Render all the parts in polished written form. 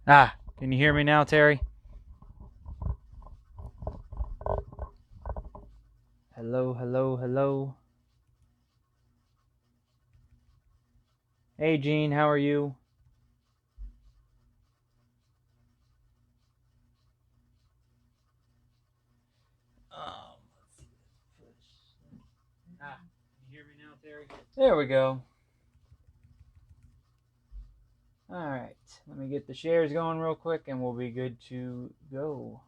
Can you hear me now, Terry? Hello, hello, hello. Hey, Gene, how are you? Can you hear me now, Terry? There we go. Alright, let me get the shares going real quick and we'll be good to go.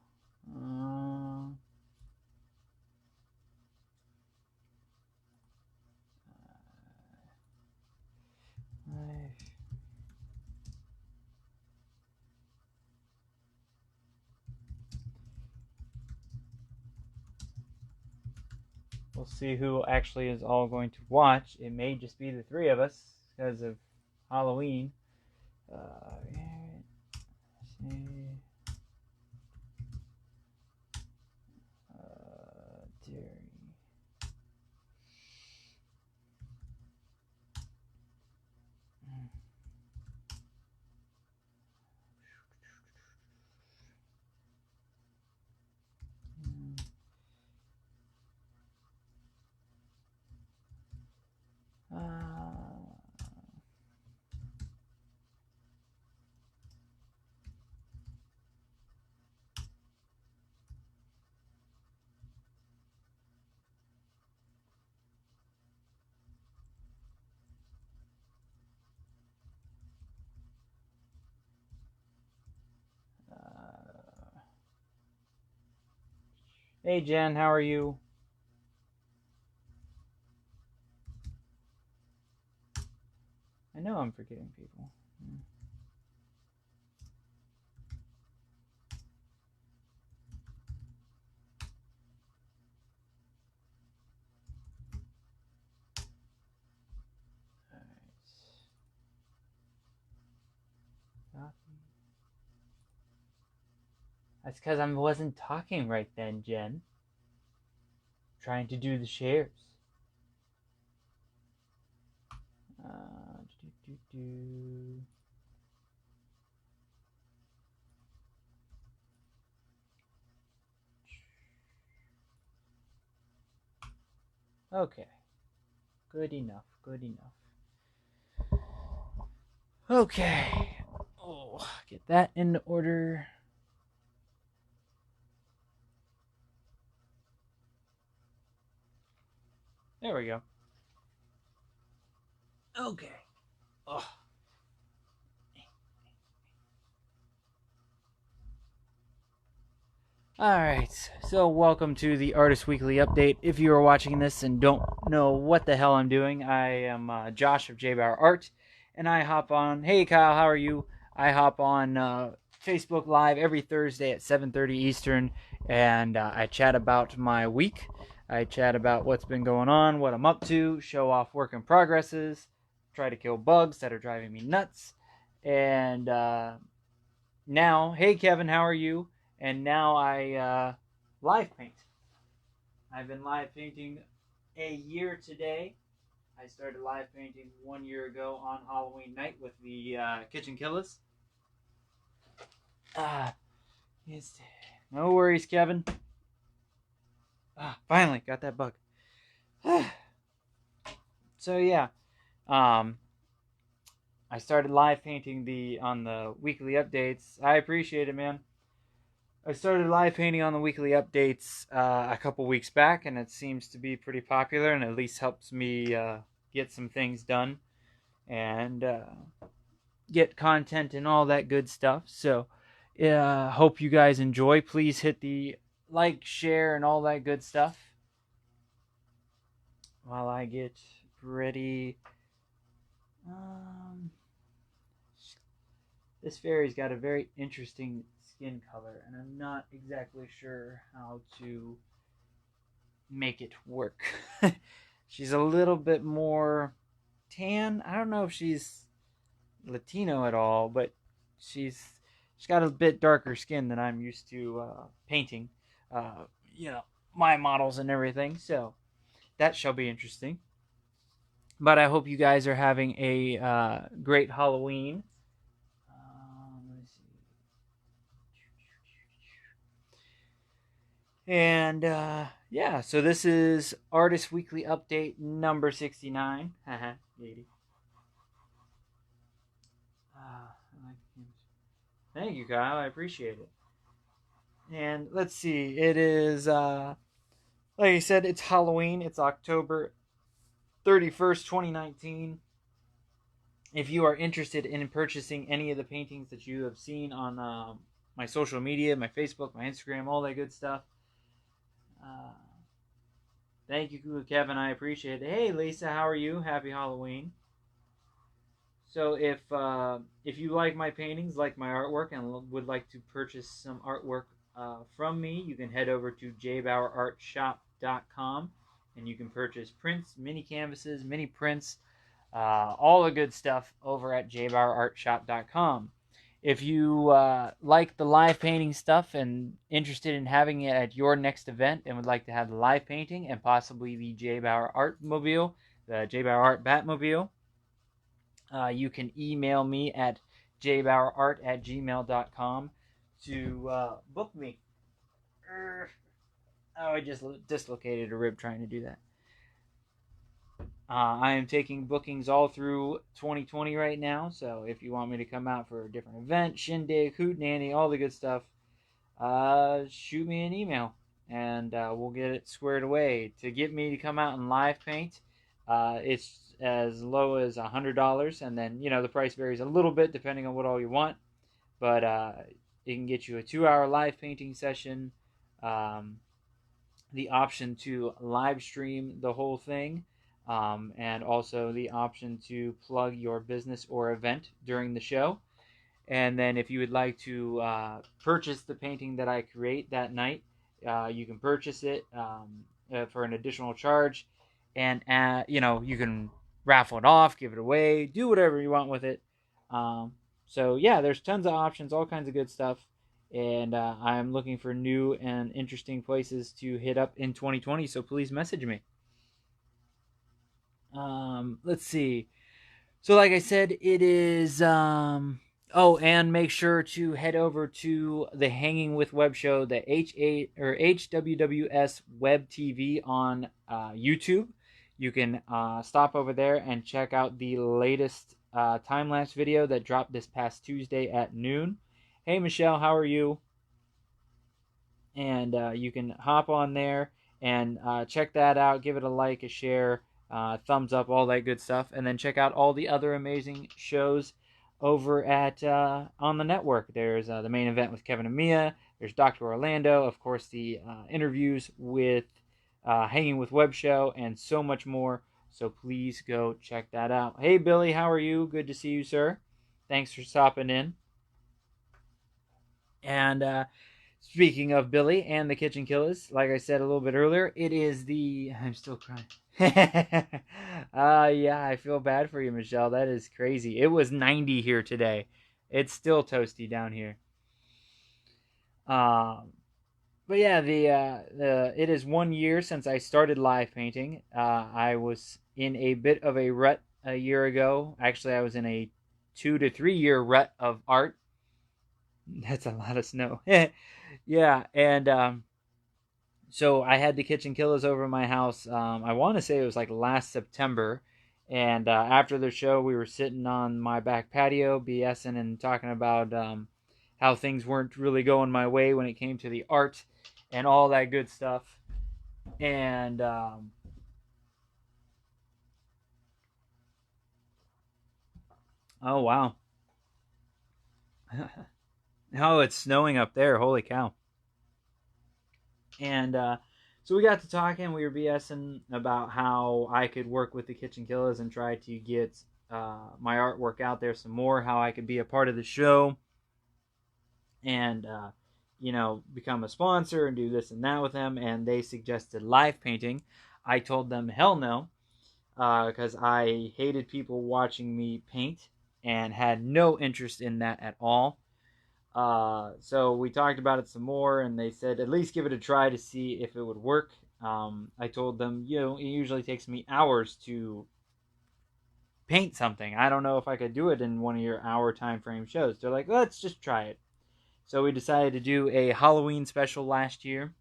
We'll see who actually is all going to watch. It may just be the three of us because of Halloween. Terry. Hey, Jen, how are you? I know I'm forgetting people. That's because I wasn't talking right then, Jen. Trying to do the shares. Okay. Good enough. Good enough. Okay. Oh, get that in order. There we go. Okay. Oh. Alright, so welcome to the Artist Weekly Update. If you are watching this and don't know what the hell I'm doing, I am Josh of JBauerart, and I hop on, hey Kyle, how are you? I hop on Facebook Live every Thursday at 7:30 Eastern, and I chat about my week. I chat about what's been going on, what I'm up to, show off work in progresses, try to kill bugs that are driving me nuts, and now, hey Kevin, how are you? And now I live paint. I've been live painting a year today. I started live painting 1 year ago on Halloween night with the Kitchen Killers. Yes. No worries, Kevin. Finally got that bug. So yeah, I started live painting on the weekly updates. I appreciate it, man. I started live painting on the weekly updates a couple weeks back, and it seems to be pretty popular, and at least helps me get some things done and get content and all that good stuff. So, hope you guys enjoy. Please hit the like, share, and all that good stuff while I get ready. This fairy's got a very interesting skin color, and I'm not exactly sure how to make it work. She's a little bit more tan. I don't know if she's Latino at all, but she's got a bit darker skin than I'm used to painting. You know, my models and everything. So that shall be interesting. But I hope you guys are having a great Halloween. Let me see. And yeah, so this is Artist Weekly Update number 69. Haha, 80. Thank you, Kyle. I appreciate it. And let's see, it is, like I said, it's Halloween. It's October 31st, 2019. If you are interested in purchasing any of the paintings that you have seen on my social media, my Facebook, my Instagram, all that good stuff, uh, thank you, Kevin. I appreciate it. Hey, Lisa, how are you? Happy Halloween. So if you like my paintings, like my artwork, and would like to purchase some artwork from me, you can head over to JBauerartShop.com, and you can purchase prints, mini canvases, mini prints, all the good stuff over at JBauerartShop.com. If you like the live painting stuff and interested in having it at your next event and would like to have the live painting and possibly the J Bauer Art Mobile, the J Bauer Art Batmobile, you can email me at jbauerart@gmail.com to book me. Oh, I just dislocated a rib trying to do that. I am taking bookings all through 2020 right now, so if you want me to come out for a different event, shindig, hootenanny, all the good stuff, shoot me an email and we'll get it squared away. To get me to come out and live paint, it's as low as $100, and then the price varies a little bit depending on what all you want, but it can get you a 2-hour live painting session, the option to live stream the whole thing, and also the option to plug your business or event during the show. And then if you would like to purchase the painting that I create that night, you can purchase it for an additional charge, and you can raffle it off, give it away, do whatever you want with it. So yeah, there's tons of options, all kinds of good stuff, and I'm looking for new and interesting places to hit up in 2020. So please message me. Let's see. So like I said, it is oh, and make sure to head over to the Hanging with Web show, the H8 or HWWS Web TV on YouTube. You can stop over there and check out the latest time-lapse video that dropped this past Tuesday at noon. Hey Michelle, how are you? And you can hop on there and check that out. Give it a like, a share, thumbs up, all that good stuff, and then check out all the other amazing shows over at on the network. There's the main event with Kevin and Mia. There's Dr. Orlando, of course, the interviews with Hanging with Web show, and so much more. So please go check that out. Hey Billy, how are you? Good to see you, sir. Thanks for stopping in. And speaking of Billy and the Kitchen Killers, like I said a little bit earlier, it is the... I'm still crying. Yeah, I feel bad for you, Michelle. That is crazy. It was 90 here today. It's still toasty down here. But yeah, the it is 1 year since I started live painting. I was in a bit of a rut a year ago. Actually, I was in a 2 to 3 year rut of art. That's a lot of snow. Yeah, and so I had the Kitchen Killers over my house. I want to say it was like last September, and after the show, we were sitting on my back patio, BSing and talking about how things weren't really going my way when it came to the art and all that good stuff. And oh wow, oh, it's snowing up there! Holy cow! And so we got to talking. We were BSing about how I could work with the Kitchen Killers and try to get my artwork out there some more. How I could be a part of the show, and become a sponsor and do this and that with them. And they suggested live painting. I told them hell no, because I hated people watching me paint and had no interest in that at all. So we talked about it some more, and they said at least give it a try to see if it would work. I told them, it usually takes me hours to paint something. I don't know if I could do it in one of your hour time frame shows. They're like, let's just try it. So we decided to do a Halloween special last year,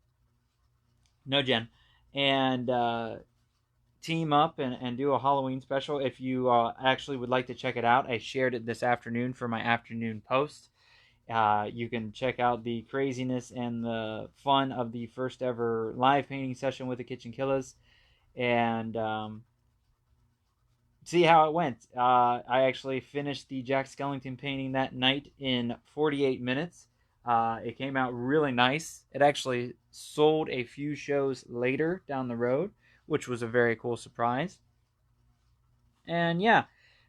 no Jen, and team up and do a Halloween special. If you actually would like to check it out, I shared it this afternoon for my afternoon post. You can check out the craziness and the fun of the first ever live painting session with the Kitchen Killers, and see how it went. I actually finished the Jack Skellington painting that night in 48 minutes. It came out really nice. It actually sold a few shows later down the road, which was a very cool surprise. And yeah,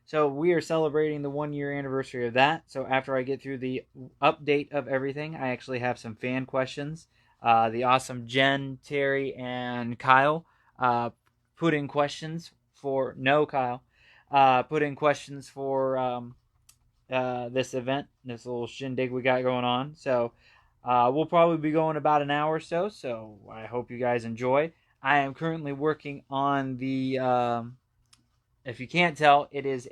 so we are celebrating the 1 year anniversary of that. So after I get through the update of everything, I actually have some fan questions. The awesome Jen, Terry, and Kyle put in questions for no Kyle. Put in questions for this event, this little shindig we got going on. So we'll probably be going about an hour or so. So I hope you guys enjoy. I am currently working on the. If you can't tell, it is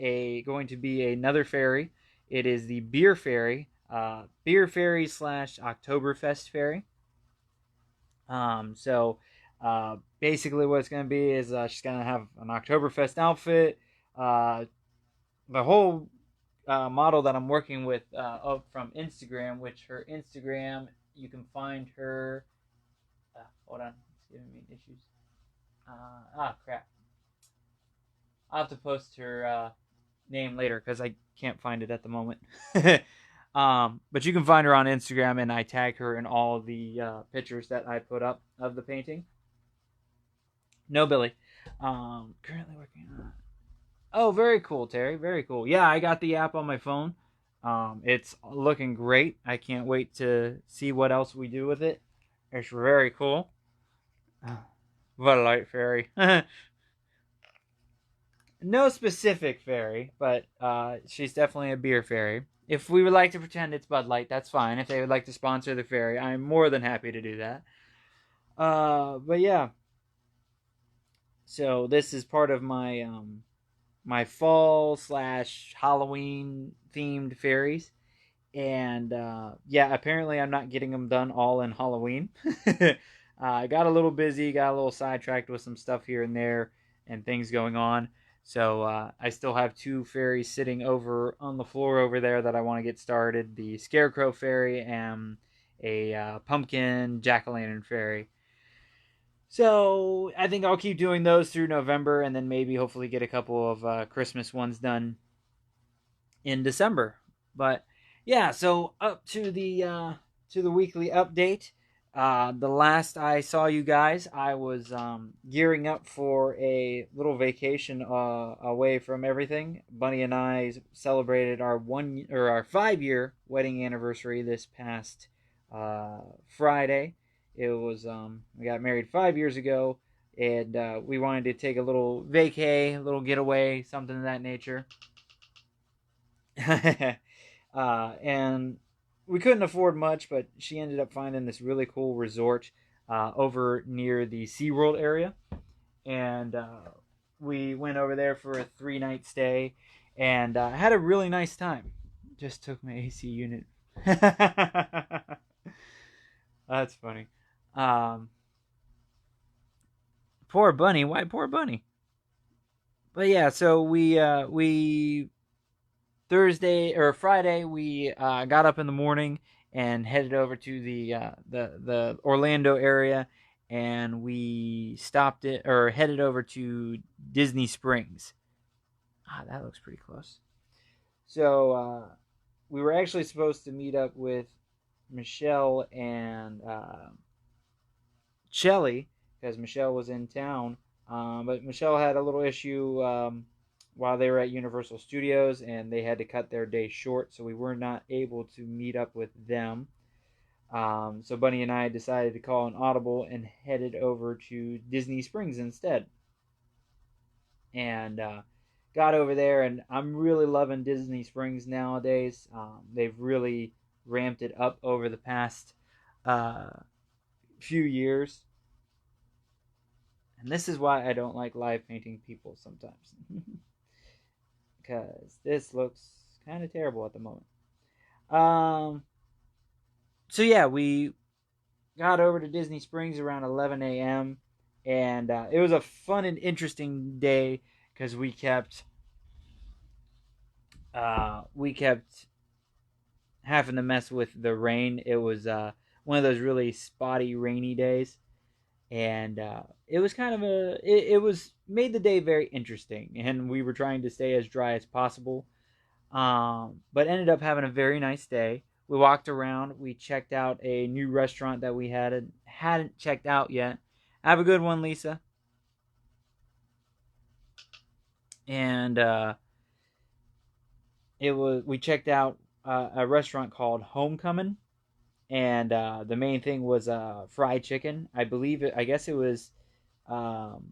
going to be another ferry. It is the beer ferry, beer ferry / Oktoberfest ferry. Basically, what it's going to be is she's going to have an Oktoberfest outfit. The whole model that I'm working with from Instagram, which her Instagram, you can find her. Hold on, it's giving me issues. Crap. I'll have to post her name later because I can't find it at the moment. But you can find her on Instagram, and I tag her in all the pictures that I put up of the painting. No, Billy. Currently working on. Oh, very cool, Terry. Very cool. Yeah, I got the app on my phone. It's looking great. I can't wait to see what else we do with it. It's very cool. What a light fairy. No specific fairy, but she's definitely a beer fairy. If we would like to pretend it's Bud Light, that's fine. If they would like to sponsor the fairy, I'm more than happy to do that. But yeah. So this is part of my my fall / Halloween themed fairies. And yeah, apparently I'm not getting them done all in Halloween. I got a little busy, got a little sidetracked with some stuff here and there and things going on. So I still have 2 fairies sitting over on the floor over there that I want to get started. The Scarecrow Fairy and a Pumpkin Jack-o'-lantern Fairy. So I think I'll keep doing those through November and then maybe hopefully get a couple of Christmas ones done in December. But yeah, so up to the weekly update. The last I saw you guys, I was gearing up for a little vacation away from everything. Bunny and I celebrated our 5 year wedding anniversary this past Friday. It was we got married 5 years ago, and we wanted to take a little vacay, a little getaway, something of that nature. And we couldn't afford much, but she ended up finding this really cool resort over near the SeaWorld area. And we went over there for a 3-night stay and had a really nice time. Just took my AC unit. That's funny. Poor Bunny. Why poor Bunny? But yeah, so we Thursday or Friday, we got up in the morning and headed over to the Orlando area, and we stopped it or headed over to Disney Springs. That looks pretty close. So we were actually supposed to meet up with Michelle and Shelly because Michelle was in town, but Michelle had a little issue. While they were at Universal Studios, and they had to cut their day short, so we were not able to meet up with them. So Bunny and I decided to call an audible and headed over to Disney Springs instead. And got over there, and I'm really loving Disney Springs nowadays. They've really ramped it up over the past few years. And this is why I don't like live painting people sometimes. Because this looks kind of terrible at the moment. So yeah, we got over to Disney Springs around 11 a.m. And it was a fun and interesting day because we kept having to mess with the rain. It was one of those really spotty, rainy days, and it was kind of it was made the day very interesting. And we were trying to stay as dry as possible, but ended up having a very nice day. We walked around. We checked out a new restaurant that we hadn't checked out yet. Have a good one, Lisa. And it was we checked out a restaurant called Homecoming, and the main thing was fried chicken. I guess it was um,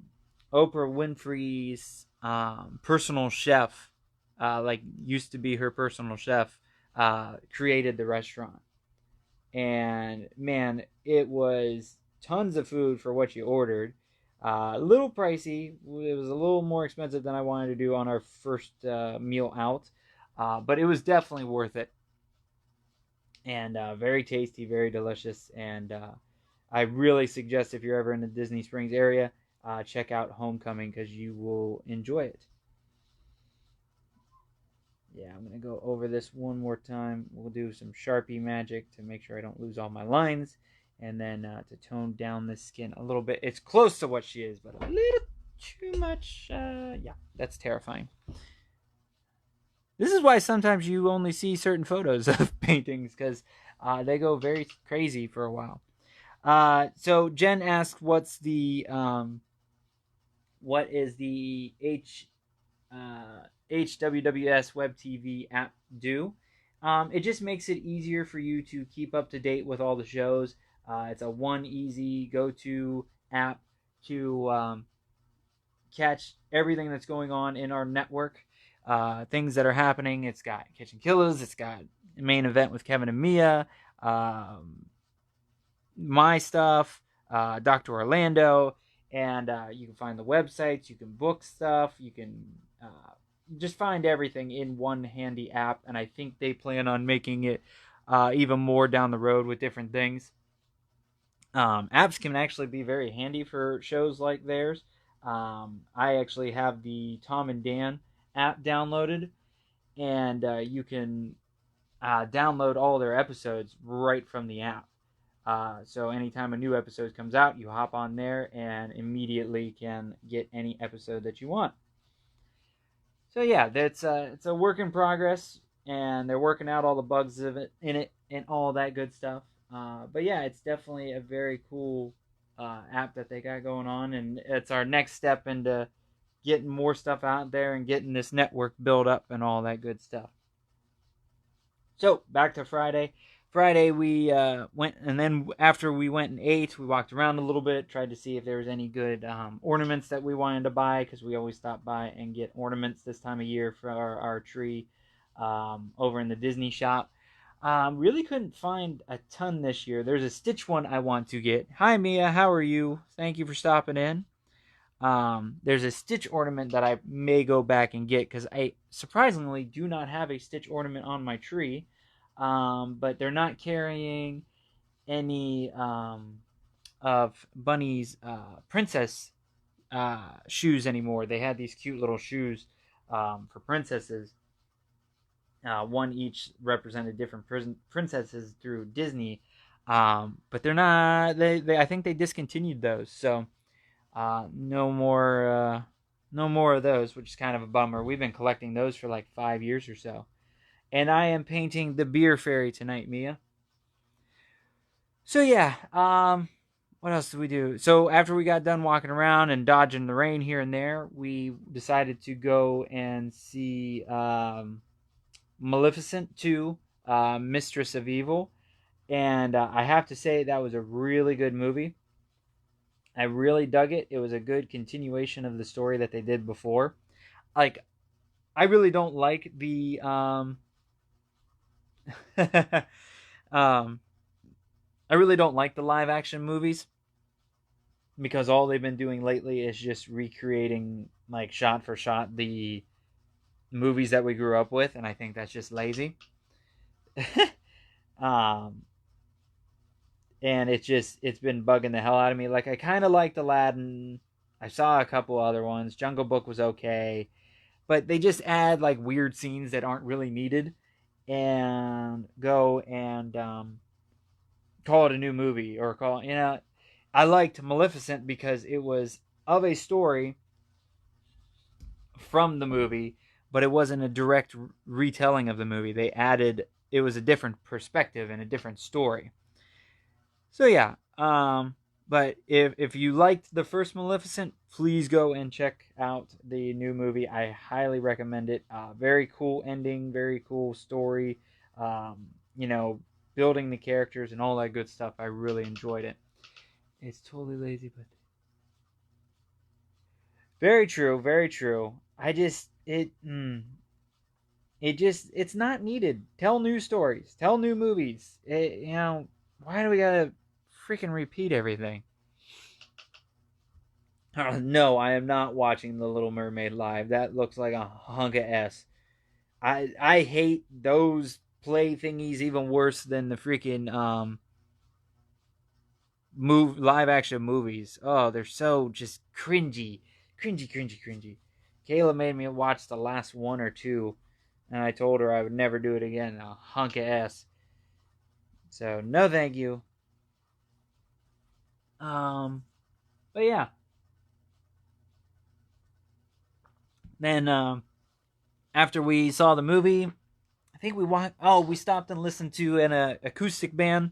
Oprah Winfrey's personal chef, like used to be her personal chef, created the restaurant. And man, it was tons of food for what you ordered. A little pricey. It was a little more expensive than I wanted to do on our first meal out, but it was definitely worth it. And very tasty, very delicious. And I really suggest if you're ever in the Disney Springs area, check out Homecoming because you will enjoy it. Yeah, I'm going to go over this one more time. We'll do some Sharpie magic to make sure I don't lose all my lines. And then to tone down the skin a little bit. It's close to what she is, but a little too much. Yeah, that's terrifying. This is why sometimes you only see certain photos of paintings because they go very crazy for a while. So Jen asked, what is the HWWS Web TV app do? It just makes it easier for you to keep up to date with all the shows. It's a one easy go-to app to catch everything that's going on in our network, things that are happening. It's got Kitchen Killers, it's got Main Event with Kevin and Mia, my stuff, Dr. Orlando, and you can find the websites, you can book stuff, you can just find everything in one handy app. And I think they plan on making it even more down the road with different things. Apps can actually be very handy for shows like theirs. I actually have the Tom and Dan app downloaded, and you can download all their episodes right from the app. So anytime a new episode comes out, you hop on there and immediately can get any episode that you want. So yeah, it's a work in progress, and they're working out all the bugs of it in it and all that good stuff. But yeah, it's definitely a very cool app that they got going on, and it's our next step into getting more stuff out there and getting this network built up and all that good stuff. So back to Friday. Friday we went, and then after we went and ate, we walked around a little bit, tried to see if there was any good ornaments that we wanted to buy, because we always stop by and get ornaments this time of year for our tree over in the Disney shop. Really couldn't find a ton this year. There's a Stitch one I want to get. Hi Mia, how are you? Thank you for stopping in. There's a Stitch ornament that I may go back and get because I surprisingly do not have a Stitch ornament on my tree. But they're not carrying any of Bunny's princess shoes anymore. They had these cute little shoes for princesses. One each represented different princesses through Disney, but they're not. They I think they discontinued those, so no more. No more of those, which is kind of a bummer. We've been collecting those for like 5 years or so. And I am painting the beer fairy tonight, Mia. So yeah, what else did we do? So after we got done walking around and dodging the rain here and there, we decided to go and see Maleficent 2, Mistress of Evil. And I have to say that was a really good movie. I really dug it. It was a good continuation of the story that they did before. Like, I really don't like the um, I really don't like the live action movies because all they've been doing lately is just recreating, like, shot for shot the movies that we grew up with, and I think that's just lazy. um, and it's been bugging the hell out of me. Like, I kind of liked Aladdin. I saw a couple other ones. Jungle Book was okay, but they just add like weird scenes that aren't really needed, and go and call it a new movie, or call, I liked Maleficent because it was of a story from the movie, but it wasn't a direct retelling of the movie. They added, it was a different perspective and a different story. So yeah, but if you liked the first Maleficent, please go and check out the new movie. I highly recommend it. Very cool ending, very cool story. Um, you know, building the characters and all that good stuff. I really enjoyed it. It's totally lazy, but very true, very true. I just it's not needed. Tell new stories, tell new movies. Why do we gotta freaking repeat everything? No, I am not watching The Little Mermaid live. That looks like a hunk of s. I hate those play thingies even worse than the freaking live action movies. Oh, they're so just cringy, cringy, cringy, cringy. Kayla made me watch the last one or two, and I told her I would never do it again. A hunk of s. So no, thank you. Um, but yeah. Then after we saw the movie, I think we walked. Oh, we stopped and listened to an acoustic band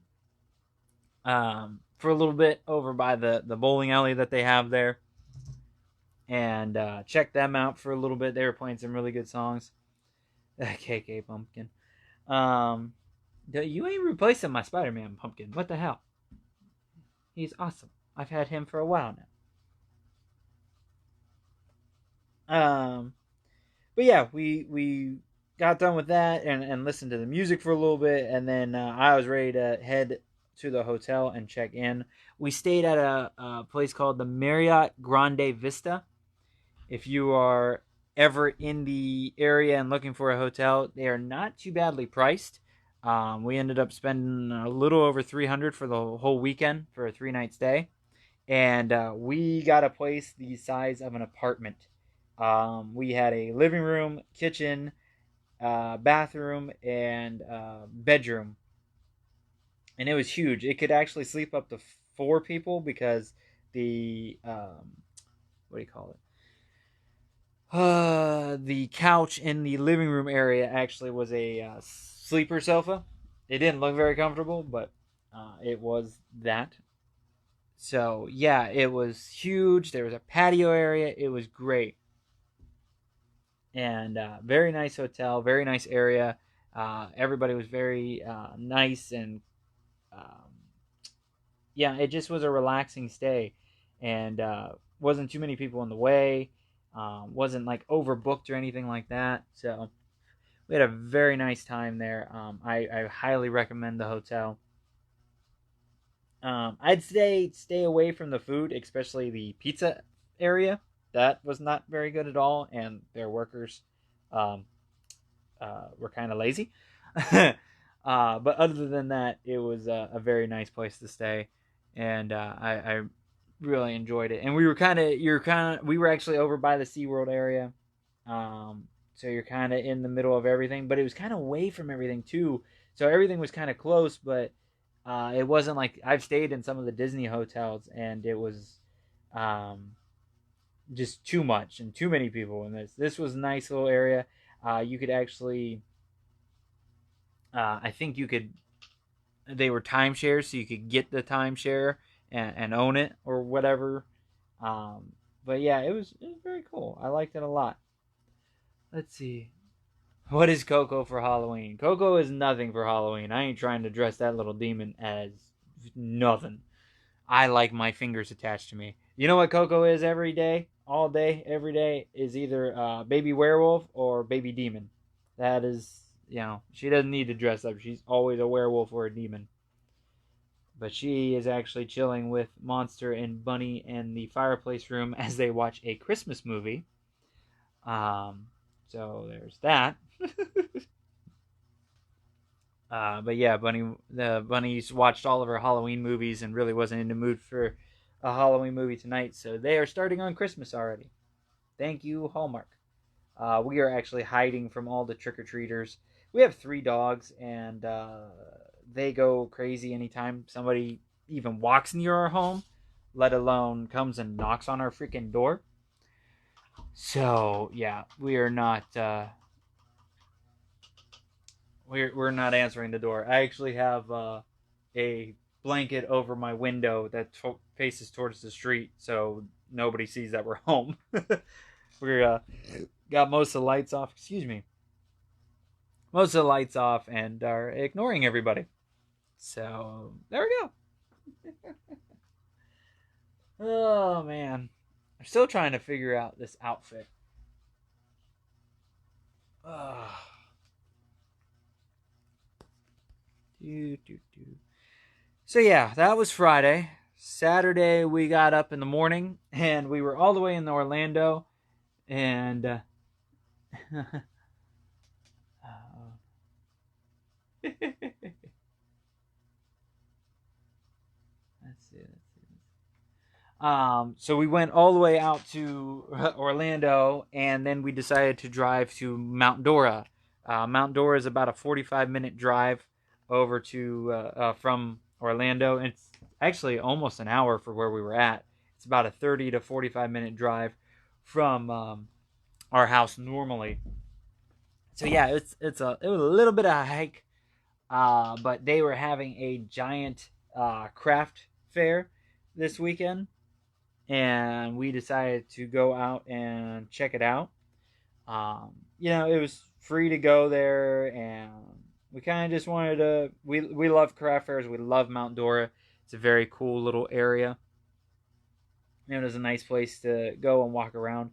for a little bit over by the bowling alley that they have there, and checked them out for a little bit. They were playing some really good songs. KK Pumpkin. Um, you ain't replacing my Spider-Man pumpkin. What the hell? He's awesome. I've had him for a while now. But yeah, we got done with that and listened to the music for a little bit, and then I was ready to head to the hotel and check in. We stayed at a place called the Marriott Grande Vista. If you are ever in the area and looking for a hotel, they are not too badly priced. We ended up spending a little over 300 for the whole weekend for a 3 night stay, and we got a place the size of an apartment. We had a living room, kitchen, bathroom, and bedroom, and it was huge. It could actually sleep up to 4 people because the what do you call it? The couch in the living room area actually was a sleeper sofa. It didn't look very comfortable, but it was that. So yeah, it was huge. There was a patio area. It was great, and very nice hotel, very nice area. Everybody was very nice, and um, yeah, it just was a relaxing stay, and wasn't too many people in the way. Wasn't like overbooked or anything like that. So we had a very nice time there. I highly recommend the hotel. I'd stay away from the food, especially the pizza area. That was not very good at all, and their workers um, were kind of lazy. But other than that, it was a very nice place to stay, and I really enjoyed it. And we were actually over by the SeaWorld area, so you're kind of in the middle of everything, but it was kind of away from everything too. So everything was kind of close, but it wasn't like I've stayed in some of the Disney hotels, and it was um, just too much and too many people in this. This was a nice little area. You could actually, I think you could. They were timeshares, so you could get the timeshare and own it or whatever. Um, but yeah, it was very cool. I liked it a lot. Let's see. What is Coco for Halloween? Coco is nothing for Halloween. I ain't trying to dress that little demon as nothing. I like my fingers attached to me. You know what Coco is every day? All day, every day is either baby werewolf or baby demon. That is, she doesn't need to dress up. She's always a werewolf or a demon. But she is actually chilling with Monster and Bunny in the fireplace room as they watch a Christmas movie. Um, so there's that. But yeah, the bunnies watched all of our Halloween movies and really wasn't in the mood for a Halloween movie tonight, so they are starting on Christmas already. Thank you, Hallmark. We are actually hiding from all the trick or treaters. We have 3 dogs, and they go crazy anytime somebody even walks near our home, let alone comes and knocks on our freaking door. So yeah, we are not we're not answering the door. I actually have a blanket over my window that faces towards the street, so nobody sees that we're home. We're got most of the lights off. Excuse me. Most of the lights off and are ignoring everybody. So there we go. Oh man, I'm still trying to figure out this outfit. Oh. Do, do, do. So yeah, that was Friday. Saturday we got up in the morning and we were all the way in Orlando, and let's see. So we went all the way out to Orlando, and then we decided to drive to Mount Dora. Mount Dora is about a 45-minute drive over to from Orlando, and it's actually almost an hour for where we were at. It's about a 30 to 45-minute drive from our house normally. So yeah, it was a little bit of a hike, but they were having a giant craft fair this weekend, and we decided to go out and check it out. It was free to go there, and we kind of just wanted to. We love craft fairs. We love Mount Dora. It's a very cool little area. It was a nice place to go and walk around.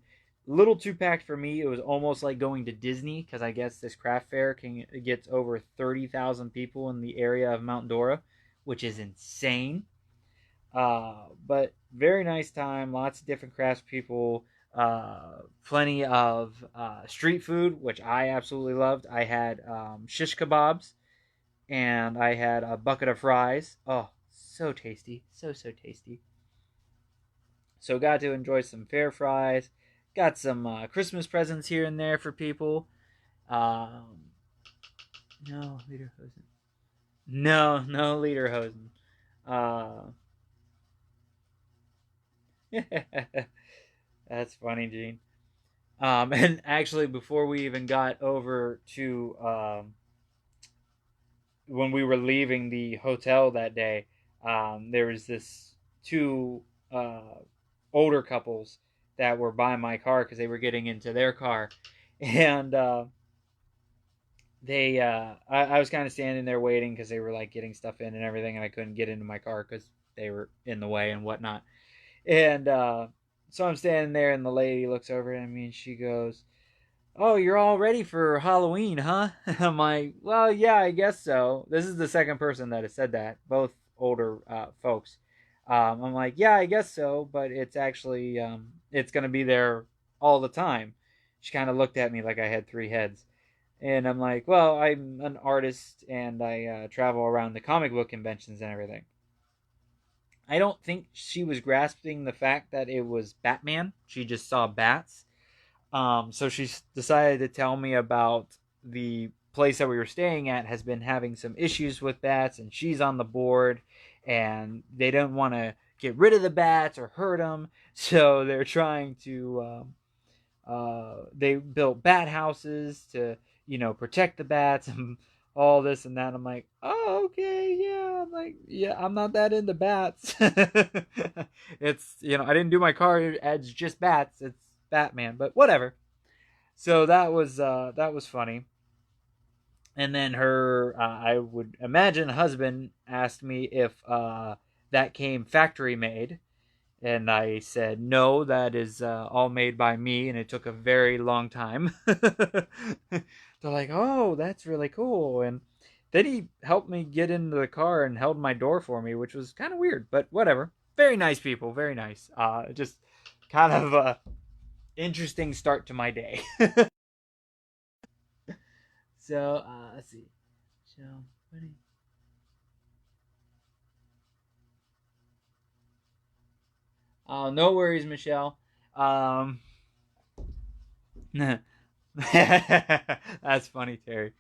A little too packed for me. It was almost like going to Disney, because I guess this craft fair gets over 30,000 people in the area of Mount Dora, which is insane. But very nice time. Lots of different crafts people. Plenty of street food, which I absolutely loved. I had shish kebabs, and I had a bucket of fries. Oh, so tasty. So tasty. So got to enjoy some fair fries. Got some Christmas presents here and there for people. Um, no, Lederhosen. No, Lederhosen. Uh, That's funny, Gene. And actually, before we even got over to when we were leaving the hotel that day, there was this 2 older couples that were by my car because they were getting into their car, and I was kind of standing there waiting because they were like getting stuff in and everything, and I couldn't get into my car because they were in the way and whatnot. And so I'm standing there, and the lady looks over at me and she goes, "Oh, you're all ready for Halloween, huh?" I'm like, "Well, yeah, I guess so." This is the second person that has said that, both older folks. I'm like, "Yeah, I guess so, but it's actually it's gonna be there all the time." She kind of looked at me like I had 3 heads, and I'm like, "Well, I'm an artist and I travel around the comic book conventions and everything." I don't think she was grasping the fact that it was Batman. She just saw bats. So she decided to tell me about the place that we were staying at has been having some issues with bats, and she's on the board, and they don't want to get rid of the bats or hurt them, so they're trying to they built bat houses to protect the bats and all this and that. I'm like, oh, okay, yeah. I'm like, yeah, I'm not that into bats. It's I didn't do my card as just bats. It's Batman, but whatever. So that was funny. And then her, I would imagine, husband asked me if that came factory made, and I said, no, that is all made by me, and it took a very long time. They're like, oh, that's really cool. And then he helped me get into the car and held my door for me, which was kind of weird, but whatever. Very nice people, very nice. Just kind of a interesting start to my day. So, let's see. So, Funny. No worries, Michelle. Um, that's funny, Terry.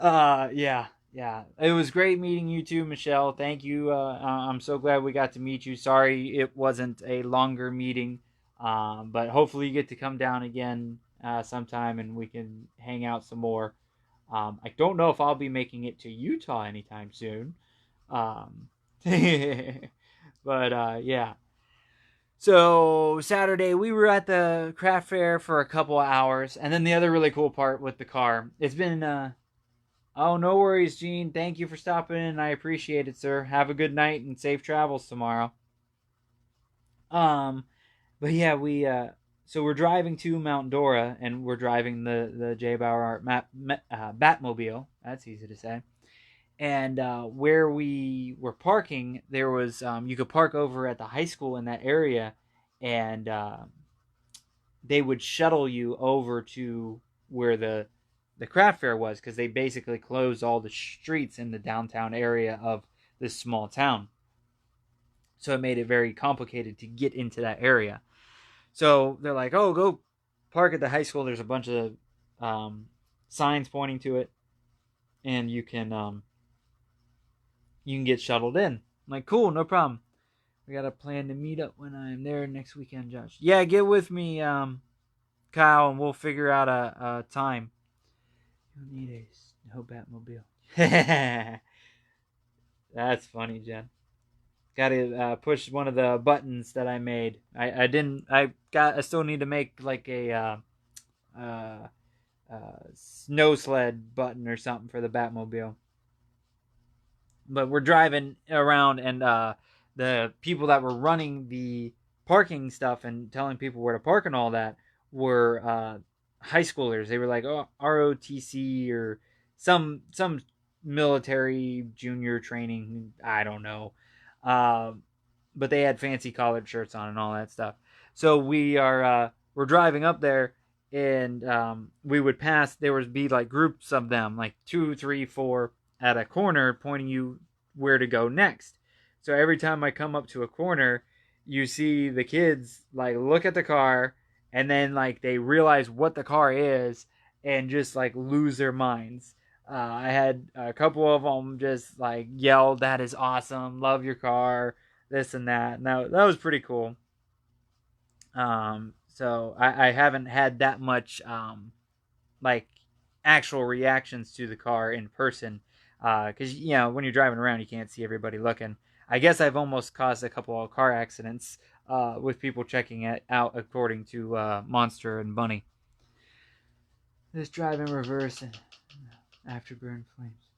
Yeah, yeah. It was great meeting you too, Michelle. Thank you. I'm so glad we got to meet you. Sorry it wasn't a longer meeting, but hopefully you get to come down again sometime and we can hang out some more. I don't know if I'll be making it to Utah anytime soon. Um, but yeah. So Saturday we were at the craft fair for a couple of hours, and then the other really cool part with the car. It's been oh, no worries, Gene. Thank you for stopping in. I appreciate it, sir. Have a good night and safe travels tomorrow. Um, but yeah, we so we're driving to Mount Dora, and we're driving the JBauerart Batmobile. That's easy to say. And where we were parking, there was you could park over at the high school in that area, and they would shuttle you over to where the craft fair was, because they basically closed all the streets in the downtown area of this small town. So it made it very complicated to get into that area. So they're like, "Oh, go park at the high school. There's a bunch of signs pointing to it, and you can get shuttled in." I'm like, "Cool, no problem." We got a plan to meet up when I'm there next weekend, Josh. Yeah, get with me, Kyle, and we'll figure out a time. You need a snow Batmobile. That's funny, Jen. Got to push one of the buttons that I made. I didn't. I still need to make like a uh, snow sled button or something for the Batmobile. But we're driving around, and the people that were running the parking stuff and telling people where to park and all that were high schoolers. They were like, oh, ROTC or some military junior training. I don't know. Um, but they had fancy collared shirts on and all that stuff. So we're driving up there, and we would pass. There would be like groups of them, like two, three, four, at a corner, pointing you where to go next. So every time I come up to a corner, you see the kids like look at the car, and then like they realize what the car is and just like lose their minds. I had a couple of them just like yell, "That is awesome! Love your car!" This and that. And that was pretty cool. So I haven't had that much like actual reactions to the car in person, because when you're driving around you can't see everybody looking. I guess I've almost caused a couple of car accidents with people checking it out, according to Monster and Bunny. This drive in reverse and afterburn flames.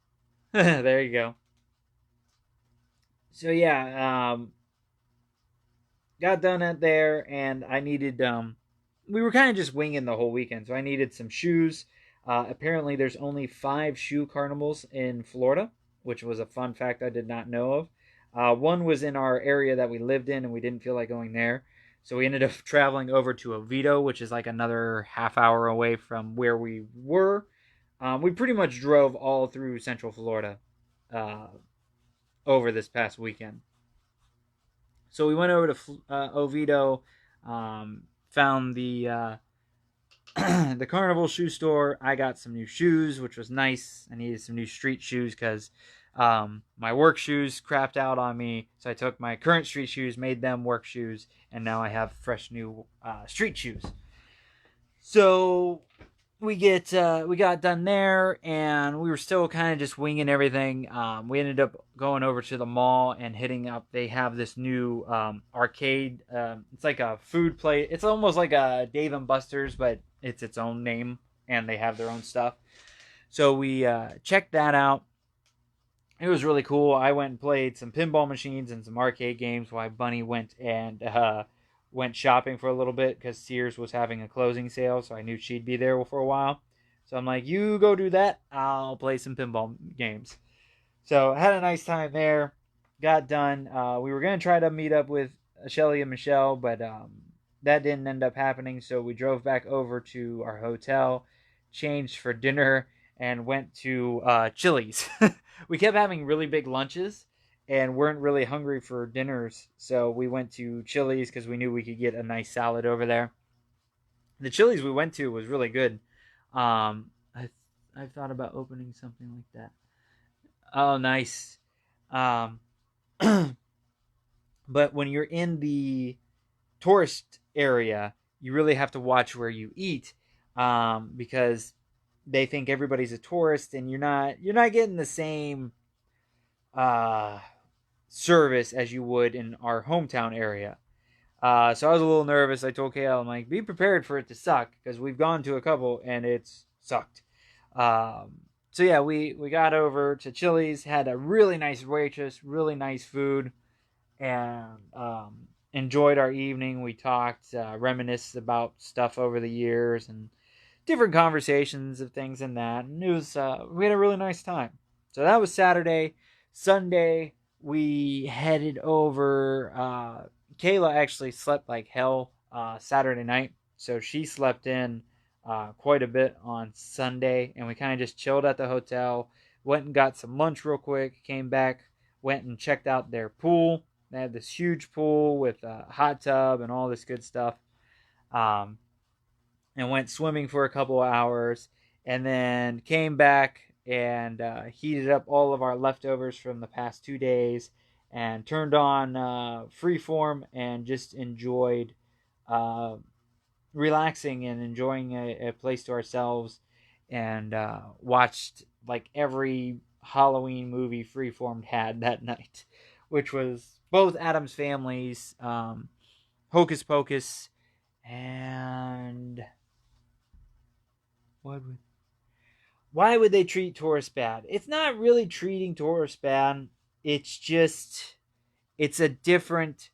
There you go. So yeah, got done at there, and I needed we were kind of just winging the whole weekend, so I needed some shoes. Apparently there's only 5 shoe carnivals in Florida, which was a fun fact I did not know of. One was in our area that we lived in, and we didn't feel like going there, so we ended up traveling over to Oviedo, which is like another half hour away from where we were. We pretty much drove all through Central Florida uh, over this past weekend. So we went over to Oviedo, found the Carnival shoe store. I got some new shoes, which was nice. I needed some new street shoes because my work shoes crapped out on me. So I took my current street shoes, made them work shoes, and now I have fresh new street shoes. So we got done there, and we were still kind of just winging everything. We ended up going over to the mall and hitting up. They have this new arcade. It's like a food place. It's almost like a Dave and Buster's, but it's its own name, and they have their own stuff. So we checked that out. It was really cool. I went and played some pinball machines and some arcade games while Bunny went and went shopping for a little bit because Sears was having a closing sale, so I knew she'd be there for a while. So I'm like, you go do that. I'll play some pinball games. So I had a nice time there. Got done. We were going to try to meet up with Shelly and Michelle, but that didn't end up happening. So we drove back over to our hotel, changed for dinner, and went to Chili's. We kept having really big lunches and weren't really hungry for dinners, so we went to Chili's because we knew we could get a nice salad over there. The Chili's we went to was really good. I thought about opening something like that. Oh, nice. Um, but when you're in the tourist area, you really have to watch where you eat, because they think everybody's a tourist, and you're not getting the same uh, service as you would in our hometown area. So I was a little nervous. I told Kayla, I'm like, be prepared for it to suck because we've gone to a couple and it's sucked. So yeah, we got over to Chili's, had a really nice waitress, really nice food, and enjoyed our evening. We talked, reminisced about stuff over the years and different conversations of things and that. And it was we had a really nice time. So that was Saturday. Sunday we headed over. Kayla actually slept like hell Saturday night, so she slept in quite a bit on Sunday, and we kind of just chilled at the hotel. Went and got some lunch real quick. Came back, went and checked out their pool. They had this huge pool with a hot tub and all this good stuff. Um, and went swimming for a couple of hours, and then came back and heated up all of our leftovers from the past 2 days, and turned on Freeform and just enjoyed uh, relaxing and enjoying a place to ourselves, and watched like every Halloween movie Freeform had that night, which was both Adam's Family's, Hocus Pocus, and what would, why would they treat tourists bad? It's not really treating tourists bad. It's just it's a different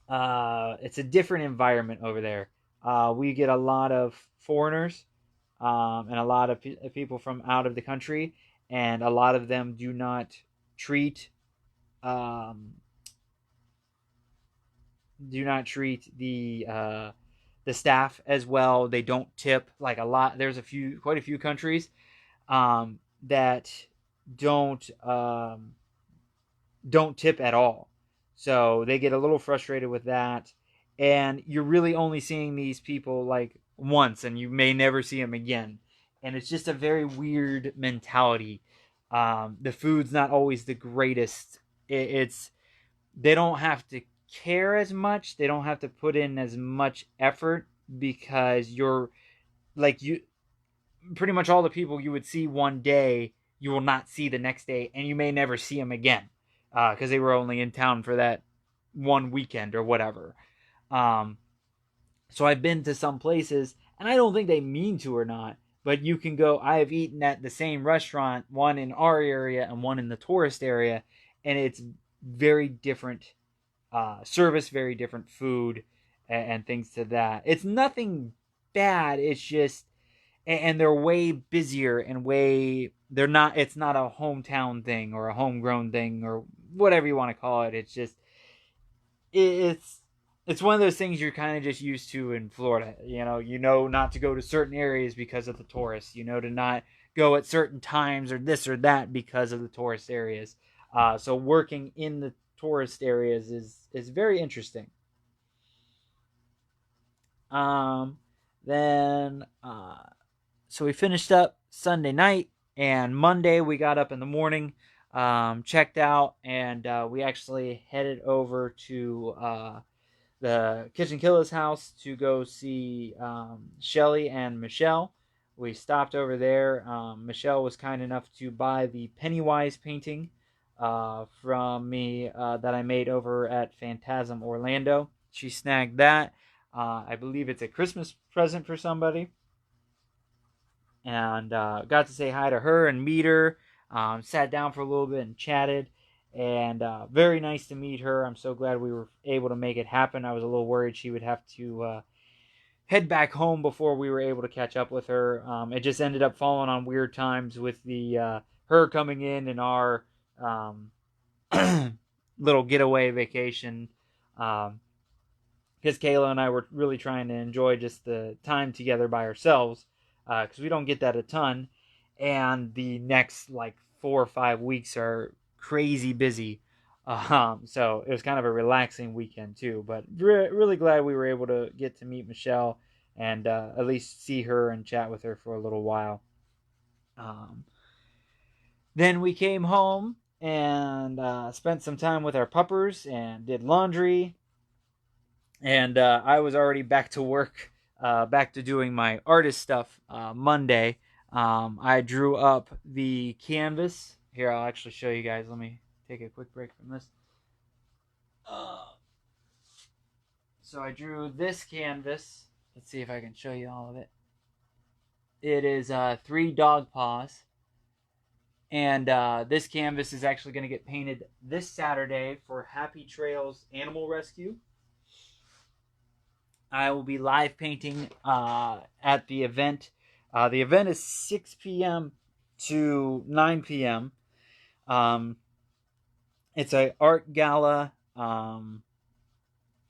environment over there. We get a lot of foreigners, and a lot of people from out of the country, and a lot of them do not treat um, the staff as well. They don't tip like a lot. There's quite a few countries that don't don't tip at all. So they get a little frustrated with that. And you're really only seeing these people like once, and you may never see them again. And it's just a very weird mentality. The food's not always the greatest. It's They don't have to care as much. They don't have to put in as much effort because you're like you pretty much all the people you would see one day you will not see the next day, and you may never see them again because they were only in town for that one weekend or whatever. Um, so I've been to some places, and I don't think they mean to or not, but you can go. I have eaten at the same restaurant, one in our area and one in the tourist area, and it's very different service, very different food, and things to that. It's nothing bad. It's just, and they're way busier and way they're not. It's not a hometown thing or a homegrown thing or whatever you want to call it. It's just it's it's one of those things you're kind of just used to in Florida. You know not to go to certain areas because of the tourists. You know to not go at certain times or this or that because of the tourist areas. So working in the tourist areas is very interesting. Um, then so we finished up Sunday night, and Monday we got up in the morning, checked out, and we actually headed over to the Kitchen Killer's house to go see Shelly and Michelle. We stopped over there. Michelle was kind enough to buy the Pennywise painting from me that I made over at Phantasm Orlando. She snagged that. I believe it's a Christmas present for somebody. And got to say hi to her and meet her. Sat down for a little bit and chatted. And very nice to meet her. I'm so glad we were able to make it happen. I was a little worried she would have to head back home before we were able to catch up with her. It just ended up falling on weird times with the her coming in and our um, little getaway vacation. Because Kayla and I were really trying to enjoy just the time together by ourselves. because we don't get that a ton. And the next like 4 or 5 weeks are crazy busy. So it was kind of a relaxing weekend too. But really glad we were able to get to meet Michelle and at least see her and chat with her for a little while. Um, then we came home and spent some time with our puppers and did laundry. And I was already back to work, back to doing my artist stuff Monday. I drew up the canvas. Here, I'll actually show you guys. Let me take a quick break from this. Uh, so I drew this canvas. Let's see if I can show you all of it. It is 3 dog paws. And this canvas is actually going to get painted this Saturday for Happy Trails Animal Rescue. I will be live painting at the event. The event is 6 p.m. to 9 p.m. It's a art gala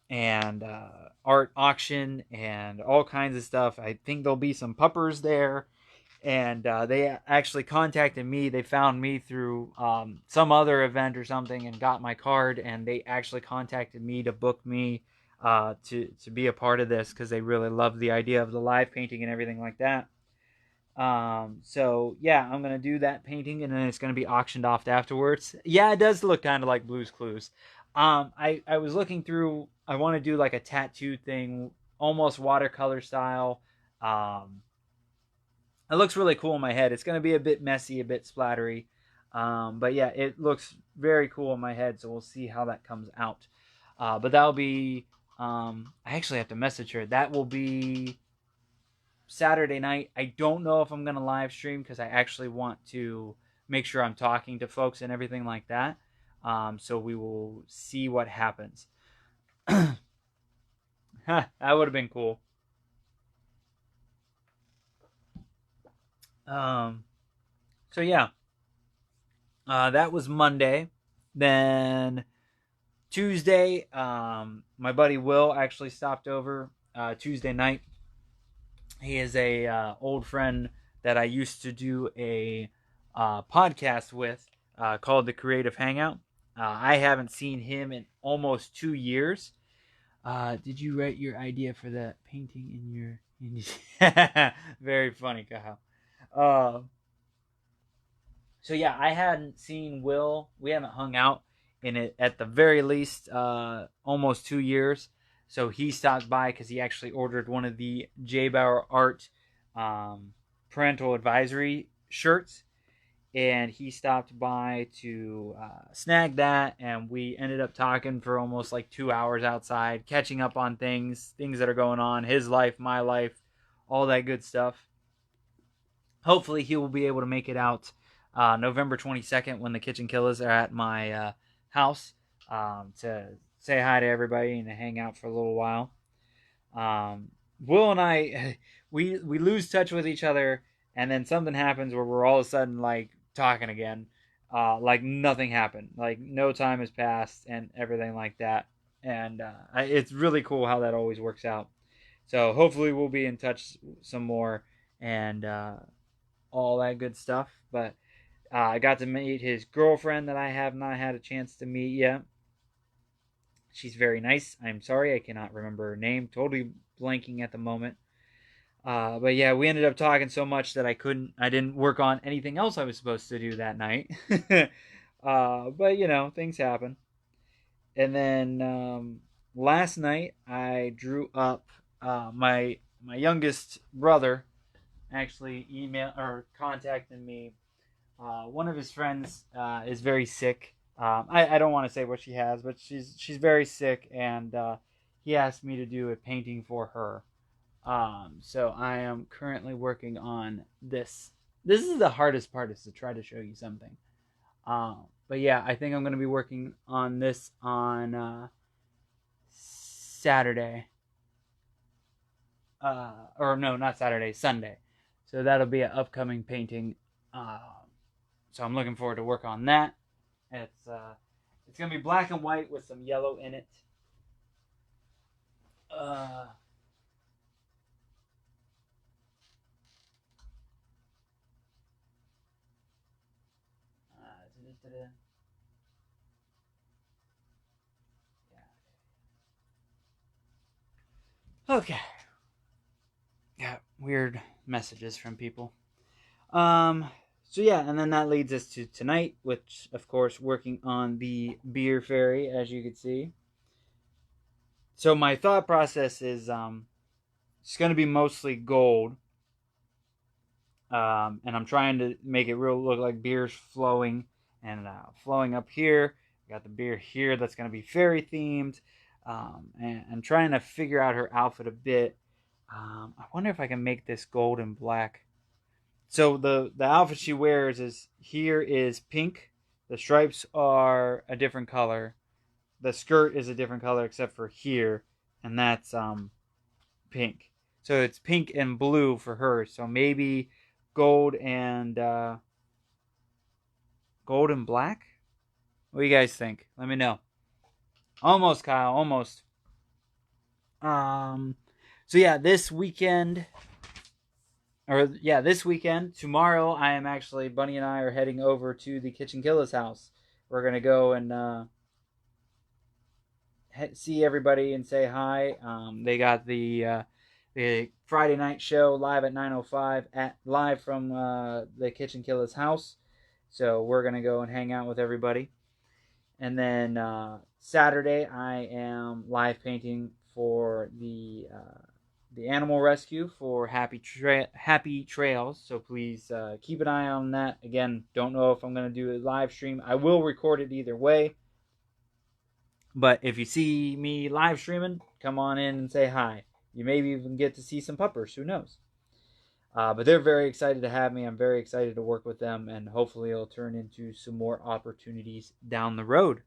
and art auction and all kinds of stuff. I think there'll be some puppers there. And they actually contacted me. They found me through some other event or something and got my card. And they actually contacted me to book me to be a part of this because they really love the idea of the live painting and everything like that. So yeah, I'm gonna do that painting and then it's gonna be auctioned off afterwards. Yeah, it does look kind of like Blue's Clues. I was looking through. I want to do like a tattoo thing, almost watercolor style. It looks really cool in my head. It's going to be a bit messy, a bit splattery. But yeah, it looks very cool in my head, so we'll see how that comes out. But that'll be, I actually have to message her. That will be Saturday night. I don't know if I'm going to live stream because I actually want to make sure I'm talking to folks and everything like that. So we will see what happens. That would have been cool. So yeah, that was Monday. Then Tuesday, my buddy Will actually stopped over Tuesday night. He is a old friend that I used to do a podcast with called the Creative Hangout. I haven't seen him in almost 2 years. Did you write your idea for that painting in your? Very funny, Kyle. So yeah, I hadn't seen Will. We haven't hung out in it at the very least almost 2 years. So he stopped by because he actually ordered one of the JBauerart parental advisory shirts, and he stopped by to snag that, and we ended up talking for almost like 2 hours outside, catching up on things that are going on, his life, my life, all that good stuff. Hopefully he will be able to make it out November 22nd when the Kitchen Killers are at my house to say hi to everybody and to hang out for a little while. Will and I, we lose touch with each other, and then something happens where we're all of a sudden like talking again, like nothing happened, like no time has passed and everything like that. And it's really cool how that always works out. So hopefully we'll be in touch some more and all that good stuff. But I got to meet his girlfriend that I have not had a chance to meet yet. She's very nice. I'm sorry, I cannot remember her name. Totally blanking at the moment. But yeah, we ended up talking so much that I didn't work on anything else I was supposed to do that night. But you know, things happen. And then last night I drew up my youngest brother actually emailed or contacted me. One of his friends is very sick. I don't want to say what she has, but she's very sick, and he asked me to do a painting for her. So I am currently working on this. This is the hardest part, is to try to show you something. But yeah, I think I'm going to be working on this on Saturday. Or no, not Saturday, Sunday. So that'll be an upcoming painting. So I'm looking forward to work on that. It's gonna be black and white with some yellow in it. Okay. Got weird messages from people. Um, so yeah, and then that leads us to tonight, which of course working on the beer fairy, as you can see. So my thought process is it's going to be mostly gold, and I'm trying to make it real look like beer's flowing and flowing up here. I got the beer here that's going to be fairy themed, and trying to figure out her outfit a bit. I wonder if I can make this gold and black. So the outfit she wears is here is pink. The stripes are a different color. The skirt is a different color except for here, and that's pink. So it's pink and blue for her. So maybe gold and gold and black. What do you guys think? Let me know. Almost, Kyle. Almost. Um. So yeah, this weekend, tomorrow, I am actually Bunny and I are heading over to the Kitchen Killer's house. We're gonna go and see everybody and say hi. They got the Friday night show live at 9:05 at live from the Kitchen Killer's house. So we're gonna go and hang out with everybody. And then Saturday, I am live painting for the animal rescue for Happy Trails. So please keep an eye on that. Again, don't know if I'm gonna do a live stream. I will record it either way. But if you see me live streaming, come on in and say hi. You maybe even get to see some puppers. Who knows? But they're very excited to have me. I'm very excited to work with them, and hopefully it'll turn into some more opportunities down the road.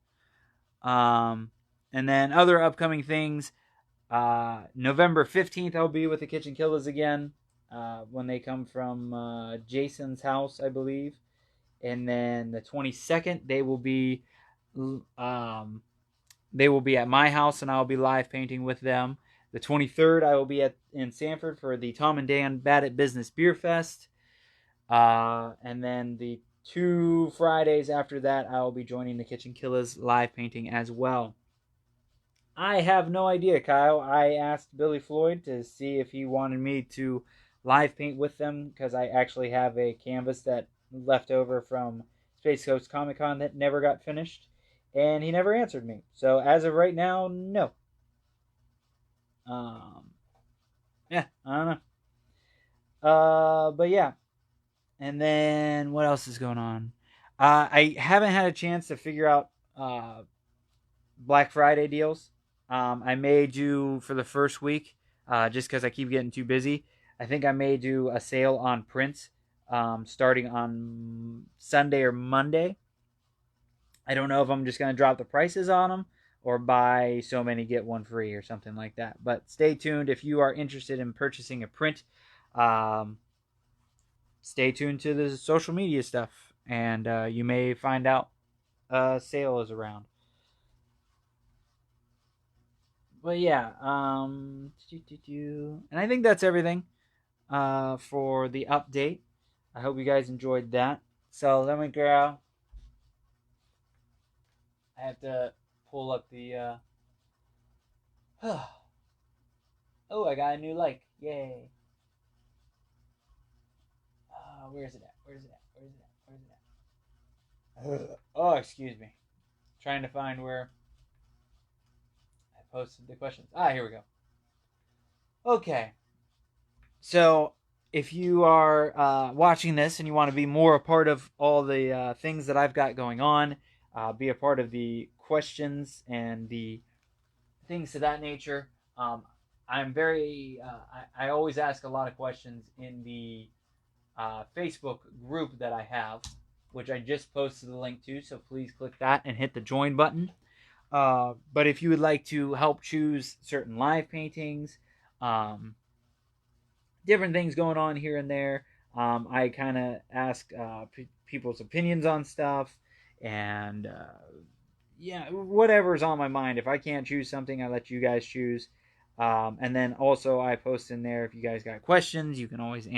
And then other upcoming things. November 15th, I'll be with the Kitchen Killers again when they come from Jason's house, I believe. And then the 22nd, they will be at my house, and I'll be live painting with them. The 23rd, I will be in Sanford for the Tom and Dan Bad at Business Beer Fest. And then the 2 Fridays after that, I will be joining the Kitchen Killers live painting as well. I have no idea, Kyle. I asked Billy Floyd to see if he wanted me to live paint with them because I actually have a canvas that left over from Space Coast Comic Con that never got finished, and he never answered me. So as of right now, no. Yeah, I don't know. But yeah. And then what else is going on? I haven't had a chance to figure out Black Friday deals. I may do for the first week, just because I keep getting too busy. I think I may do a sale on prints starting on Sunday or Monday. I don't know if I'm just going to drop the prices on them or buy so many get one free or something like that. But stay tuned if you are interested in purchasing a print. Stay tuned to the social media stuff, and you may find out a sale is around. But yeah, and I think that's everything for the update. I hope you guys enjoyed that. So let me go. I have to pull up the. Oh, I got a new like! Yay! Where's it at? Where's it at? Where's it at? Where's it at? Oh, excuse me. Trying to find where I posted the questions. Here we go. Okay. So if you are watching this and you want to be more a part of all the things that I've got going on, be a part of the questions and the things to that nature. I'm very. I always ask a lot of questions in the Facebook group that I have, which I just posted the link to. So please click that and hit the join button. But if you would like to help choose certain live paintings, different things going on here and there. I kind of ask people's opinions on stuff, and yeah, whatever's on my mind. If I can't choose something, I let you guys choose. And then also I post in there if you guys got questions, you can always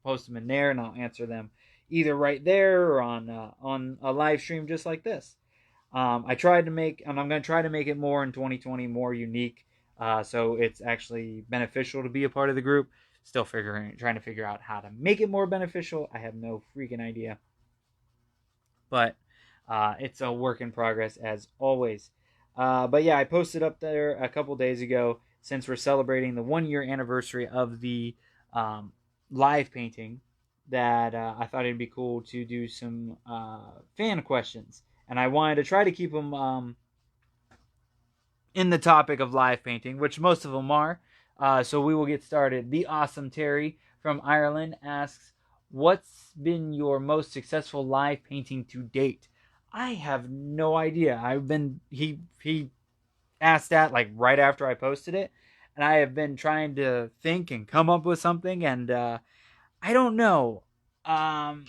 post them in there, and I'll answer them either right there or on a live stream just like this. I tried to make, and I'm going to try to make it more in 2020 more unique. So it's actually beneficial to be a part of the group. Still trying to figure out how to make it more beneficial. I have no freaking idea, but it's a work in progress as always. But yeah, I posted up there a couple days ago, since we're celebrating the 1 year anniversary of the um, live painting, that I thought it'd be cool to do some fan questions, and I wanted to try to keep them in the topic of live painting, which most of them are. So we will get started. The Awesome Terry from Ireland asks, "What's been your most successful live painting to date?" I have no idea. He asked that like right after I posted it, and I have been trying to think and come up with something, and I don't know. Um,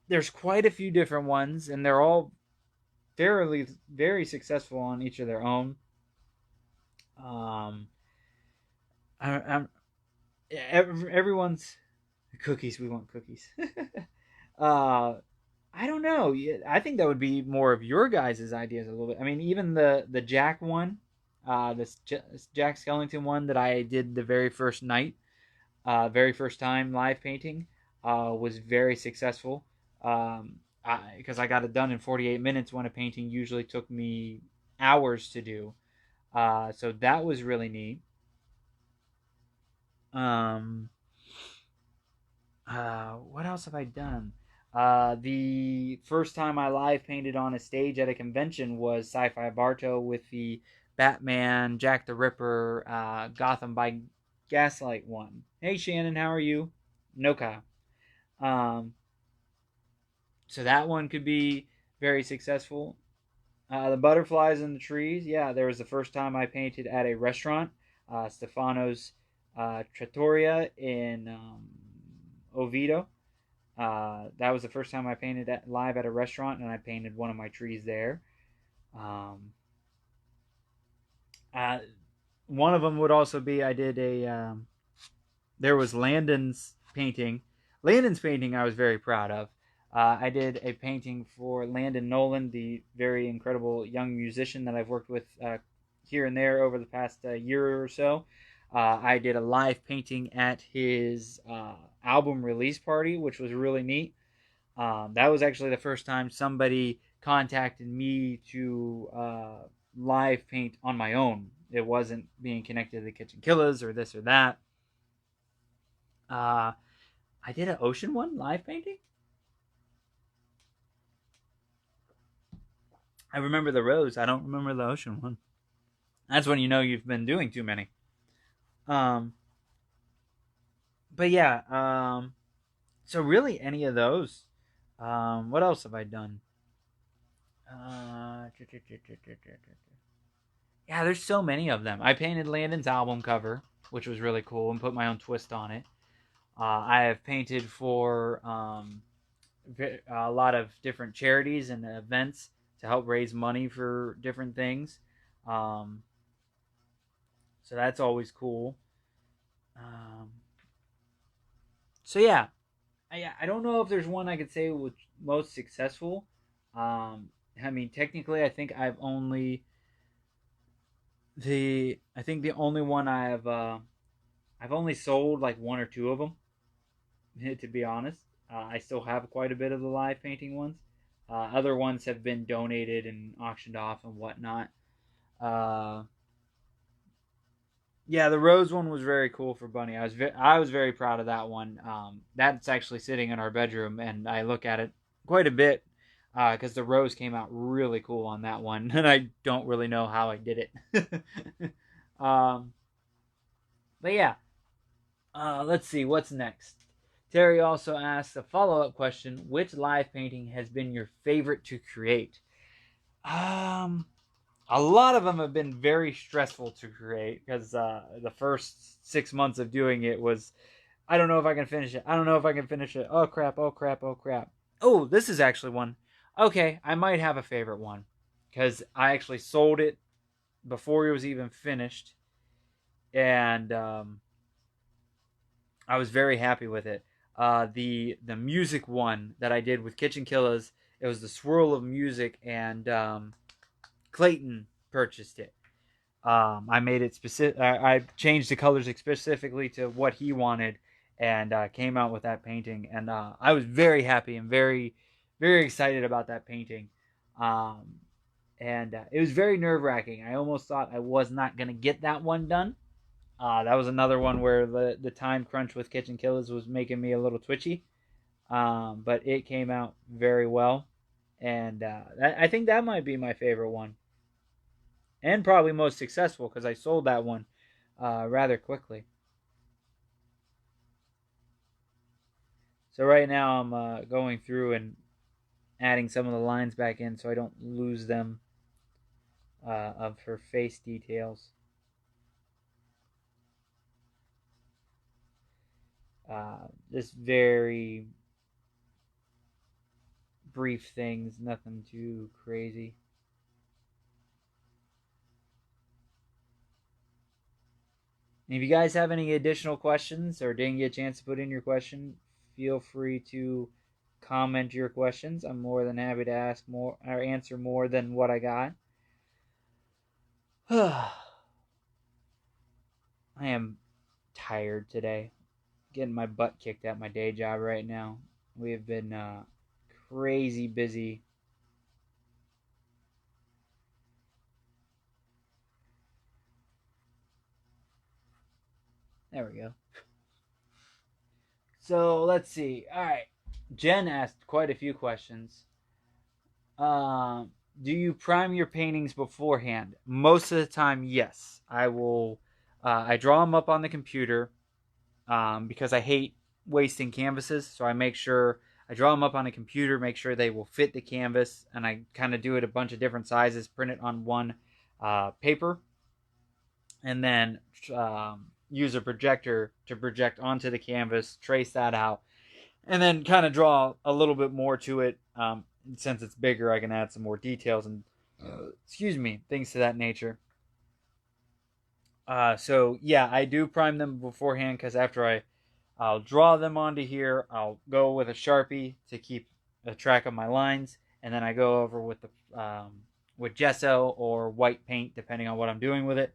there's quite a few different ones, and they're all fairly very successful on each of their own. Um, I'm everyone's cookies. We want cookies. uh, I don't know. I think that would be more of your guys' ideas a little bit. I mean, even the Jack one, this Jack Skellington one that I did the very first night, very first time live painting, was very successful. Because I got it done in 48 minutes when a painting usually took me hours to do. So that was really neat. Um, what else have I done? The first time I live painted on a stage at a convention was Sci-Fi Barto with the Batman, Jack the Ripper, Gotham by Gaslight one. Hey Shannon, how are you? No Kyle. Um, so that one could be very successful. The butterflies in the trees. Yeah, there was the first time I painted at a restaurant, Stefano's Trattoria in Oviedo. That was the first time I painted live at a restaurant, and I painted one of my trees there. Um, uh, One of them would also be I did a there was Landon's painting. Landon's painting I was very proud of. I did a painting for Landon Nolan, the very incredible young musician that I've worked with here and there over the past year or so. I did a live painting at his album release party, which was really neat. That was actually the first time somebody contacted me to live paint on my own. It wasn't being connected to the Kitchen Killers or this or that. Uh, I did an ocean one live painting. I remember the rose. I don't remember the ocean one. That's when you know you've been doing too many. Um, but yeah. So really, any of those. What else have I done? Uh, yeah, there's so many of them. I painted Landon's album cover, which was really cool, and put my own twist on it. I have painted for a lot of different charities and events to help raise money for different things. Um, so that's always cool. Um, so yeah, I don't know if there's one I could say was most successful. I mean, technically, I think the only one I've only sold like one or two of them. To be honest, I still have quite a bit of the live painting ones. Other ones have been donated and auctioned off and whatnot. Uh, yeah, the rose one was very cool for Bunny. I was very proud of that one. That's actually sitting in our bedroom, and I look at it quite a bit because the rose came out really cool on that one, and I don't really know how I did it. um, but yeah, let's see what's next. Terry also asks a follow-up question: which live painting has been your favorite to create? Um, a lot of them have been very stressful to create because the first 6 months of doing it was, I don't know if I can finish it. I don't know if I can finish it. Oh crap! Oh crap! Oh crap! Oh, this is actually one. Okay, I might have a favorite one because I actually sold it before it was even finished, and I was very happy with it. The music one that I did with Kitchen Killers, it was the swirl of music, and Clayton purchased it, I made it specific. I changed the colors specifically to what he wanted, and came out with that painting. And I was very happy and very, very excited about that painting. Um, and it was very nerve wracking. I almost thought I was not gonna get that one done. That was another one where the time crunch with Kitchen Killers was making me a little twitchy. But it came out very well, and I think that might be my favorite one, and probably most successful because I sold that one rather quickly. So right now I'm going through and adding some of the lines back in so I don't lose them of her face details. Just very brief things, nothing too crazy. And if you guys have any additional questions or didn't get a chance to put in your question, feel free to comment your questions. I'm more than happy to ask more or answer more than what I got. I am tired today. Getting my butt kicked at my day job right now. We have been crazy busy. There we go. So let's see. All right. Jen asked quite a few questions. Um, do you prime your paintings beforehand? Most of the time, yes. I will. I draw them up on the computer because I hate wasting canvases. So I make sure I draw them up on a computer, make sure they will fit the canvas, and I kind of do it a bunch of different sizes, print it on one paper, and then use a projector to project onto the canvas, trace that out, and then kind of draw a little bit more to it. Since it's bigger, I can add some more details and excuse me, things to that nature. So yeah, I do prime them beforehand because I'll draw them onto here. I'll go with a Sharpie to keep a track of my lines, and then I go over with gesso or white paint depending on what I'm doing with it.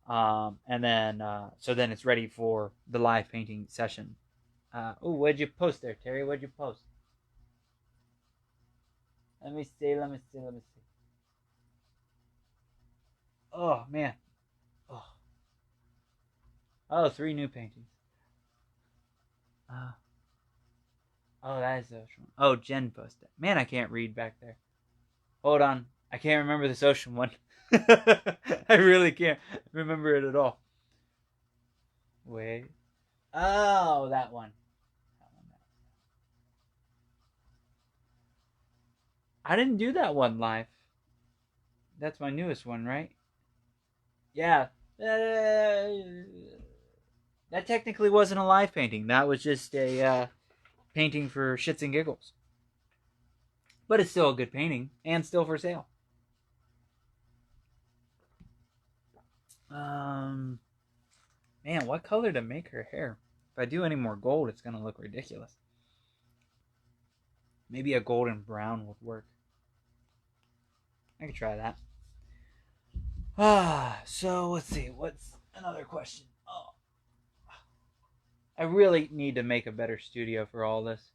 And then so then it's ready for the live painting session. Oh, what'd you post there, Terry? What'd you post? Let me see. Let me see. Let me see. Oh man. Oh, oh, three new paintings. Uh, oh, that is the ocean one. Oh, Jen posted. Man, I can't read back there. Hold on. I can't remember this ocean one. I really can't remember it at all. Wait. Oh, that one. That one. I didn't do that one live. That's my newest one, right? Yeah. That technically wasn't a live painting. That was just a painting for shits and giggles. But it's still a good painting and still for sale. Um, Man, what color to make her hair? If I do any more gold, it's gonna look ridiculous. Maybe a golden brown would work. I could try that. So let's see. What's another question? Oh, I really need to make a better studio for all this.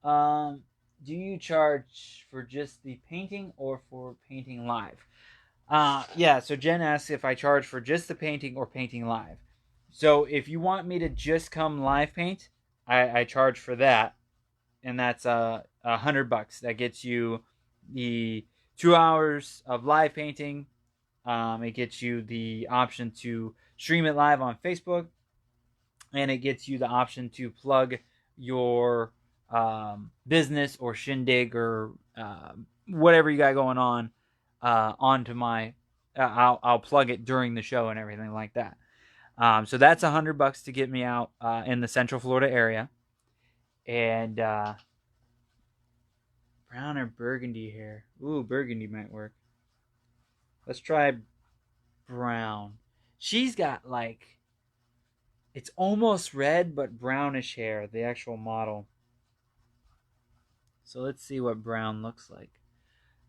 Um, do you charge for just the painting or for painting live? Yeah. So Jen asks if I charge for just the painting or painting live. So if you want me to just come live paint, I charge for that, and that's $100. That gets you the 2 hours of live painting. It gets you the option to stream it live on Facebook, and it gets you the option to plug your business or shindig or whatever you got going on onto my. I'll plug it during the show and everything like that. So that's $100 to get me out in the Central Florida area, and brown or burgundy hair. Ooh, burgundy might work. Let's try brown. She's got like it's almost red but brownish hair, the actual model. So let's see what brown looks like.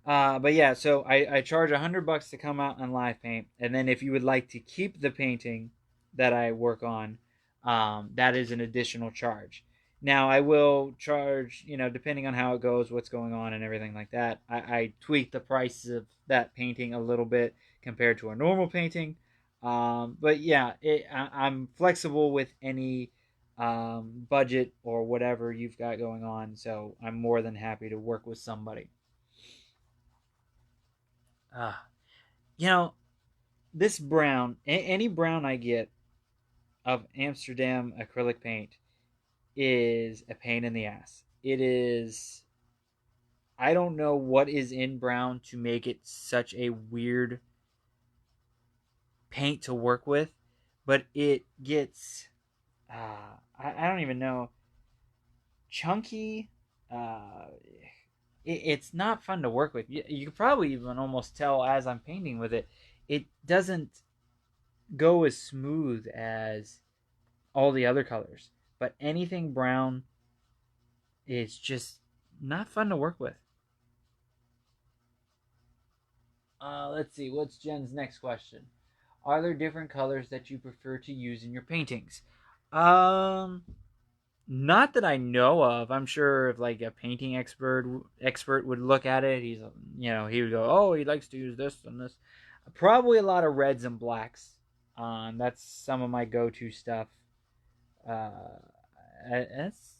But yeah, so I charge $100 to come out and live paint, and then if you would like to keep the painting that I work on, that is an additional charge. Now I will charge, depending on how it goes, what's going on, and everything like that. I tweak the price of that painting a little bit compared to a normal painting. But yeah, I'm flexible with any budget or whatever you've got going on, so I'm more than happy to work with somebody. Uh, you know, this brown, any brown I get of Amsterdam acrylic paint is a pain in the ass. It is, I don't know what is in brown to make it such a weird paint to work with, but it gets, I don't even know, chunky. Uh, it's not fun to work with. You can probably even almost tell as I'm painting with it, it doesn't go as smooth as all the other colors. But anything brown is just not fun to work with. Let's see, what's Jen's next question? Are there different colors that you prefer to use in your paintings? Um, Not that I know of. I'm sure if like a painting expert would look at it, he would go, oh, he likes to use this and this. Probably a lot of reds and blacks. That's some of my go-to stuff. Uh, that's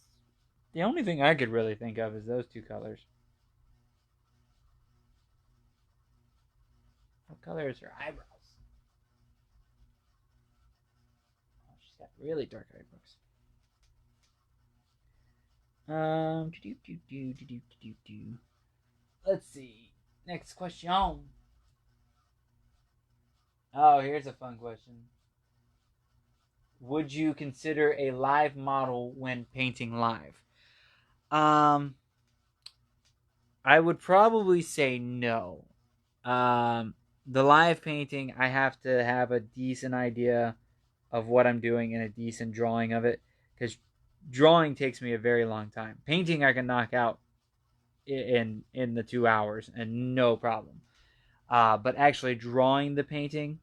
the only thing I could really think of is those two colors. What color is her eyebrows? Oh, she's got really dark eyebrows. Let's see. Next question. Oh, here's a fun question. Would you consider a live model when painting live? Um, I would probably say no. The live painting, I have to have a decent idea of what I'm doing and a decent drawing of it because drawing takes me a very long time. Painting I can knock out in the 2 hours and no problem. But actually drawing the painting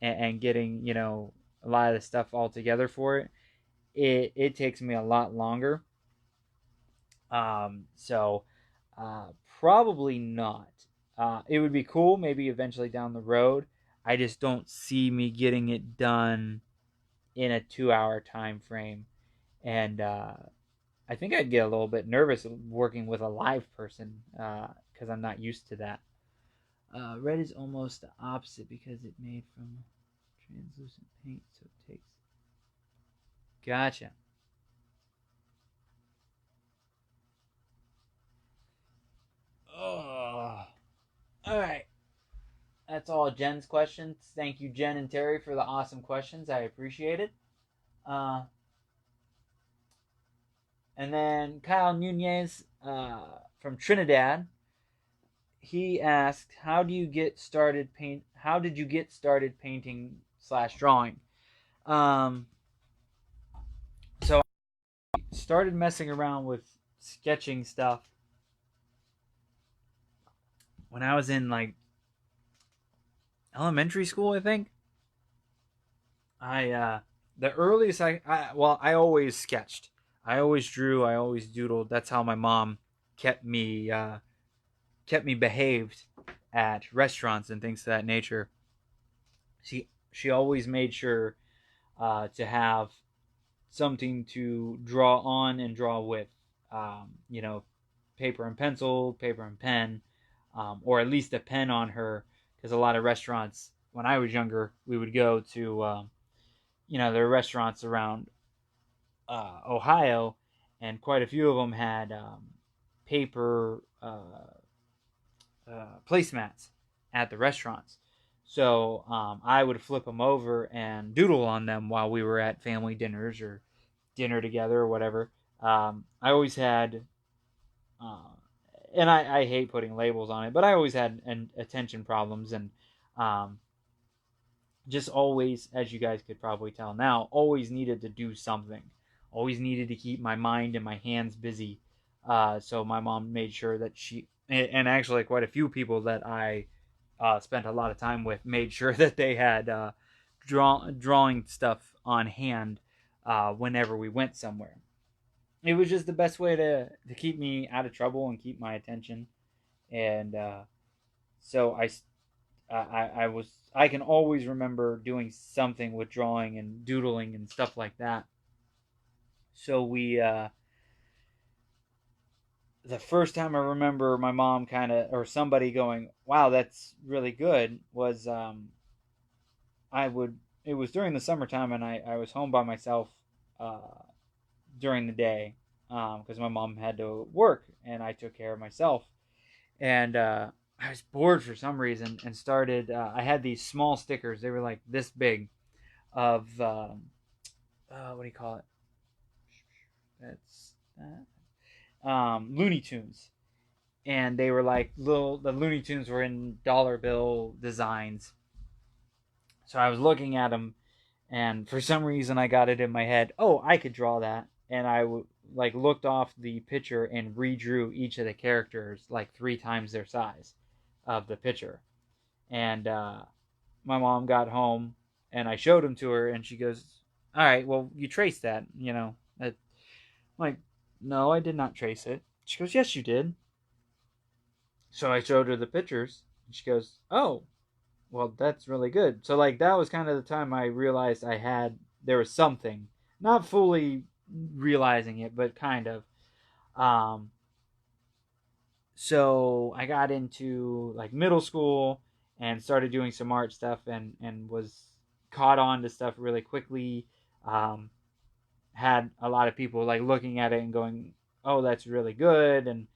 and getting a lot of the stuff all together for it, it takes me a lot longer. So probably not. It would be cool, maybe eventually down the road. I just don't see me getting it done in a 2 hour time frame, and I think I'd get a little bit nervous working with a live person because I'm not used to that. Red is almost the opposite because it's made from translucent paint, so it takes. Gotcha. Oh, all right. That's all Jen's questions. Thank you, Jen and Terry, for the awesome questions. I appreciate it. Uh, and then Kyle Nunez from Trinidad, he asked, "How do you get started paint? How did you get started painting slash drawing?" Um, so I started messing around with sketching stuff when I was in like elementary school, I think. I the earliest I always sketched. I always drew. I always doodled. That's how my mom kept me kept me behaved at restaurants and things of that nature. She always made sure to have something to draw on and draw with. You know, paper and pencil, paper and pen, or at least a pen on her. Because a lot of restaurants, when I was younger, we would go to, there are restaurants around Ohio, and quite a few of them had paper placemats at the restaurants. So I would flip them over and doodle on them while we were at family dinners or dinner together or whatever. I always had, uh, and I hate putting labels on it, but I always had attention problems and um, just always, as you guys could probably tell now, always needed to do something. Always needed to keep my mind and my hands busy. So my mom made sure that and actually quite a few people that I spent a lot of time with made sure that they had drawing stuff on hand whenever we went somewhere. It was just the best way to keep me out of trouble and keep my attention. And so I can always remember doing something with drawing and doodling and stuff like that. So we the first time I remember my mom kind of or somebody going, "Wow, that's really good," was I would. It was during the summertime, and I was home by myself uh, during the day because my mom had to work, and I took care of myself. And I was bored for some reason, and started. I had these small stickers; they were like this big of what do you call it? That's Looney Tunes, and they were like little. The Looney Tunes were in dollar bill designs. So I was looking at them, and for some reason I got it in my head. Oh, I could draw that, and like looked off the picture and redrew each of the characters like 3 times their size of the picture. And my mom got home, and I showed them to her, and she goes, "All right, well you traced that, you know." I'm like, "No, I did not trace it." She goes, "Yes, you did." So I showed her the pictures, and she goes, "Oh, well, that's really good." So like that was kind of the time I realized there was something, not fully realizing it, but kind of. Um, so I got into like middle school and started doing some art stuff and was caught on to stuff really quickly. Um, had a lot of people like looking at it and going, "Oh, that's really good," and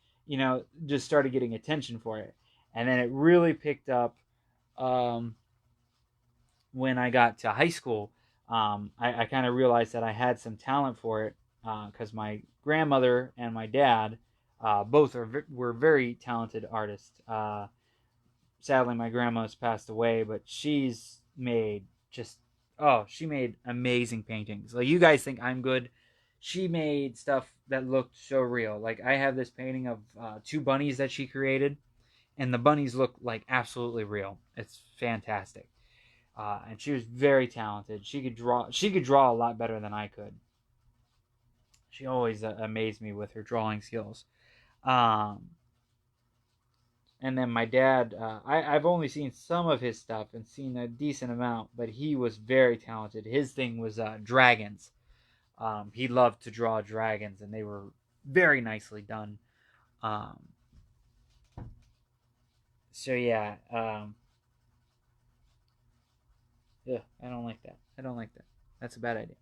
just started getting attention for it. And then it really picked up um, when I got to high school. I kind of realized that I had some talent for it because my grandmother and my dad both were very talented artists. Sadly, my grandma's passed away, but she's made just she made amazing paintings. Like you guys think I'm good. She made stuff that looked so real. Like I have this painting of 2 bunnies that she created, and the bunnies look like absolutely real. It's fantastic. And she was very talented. She could draw. She could draw a lot better than I could. She always amazed me with her drawing skills. Um, and then my dad, I've only seen some of his stuff and seen a decent amount, but he was very talented. His thing was dragons. He loved to draw dragons, and they were very nicely done. Um, so yeah, ugh, I don't like that. I don't like that. That's a bad idea.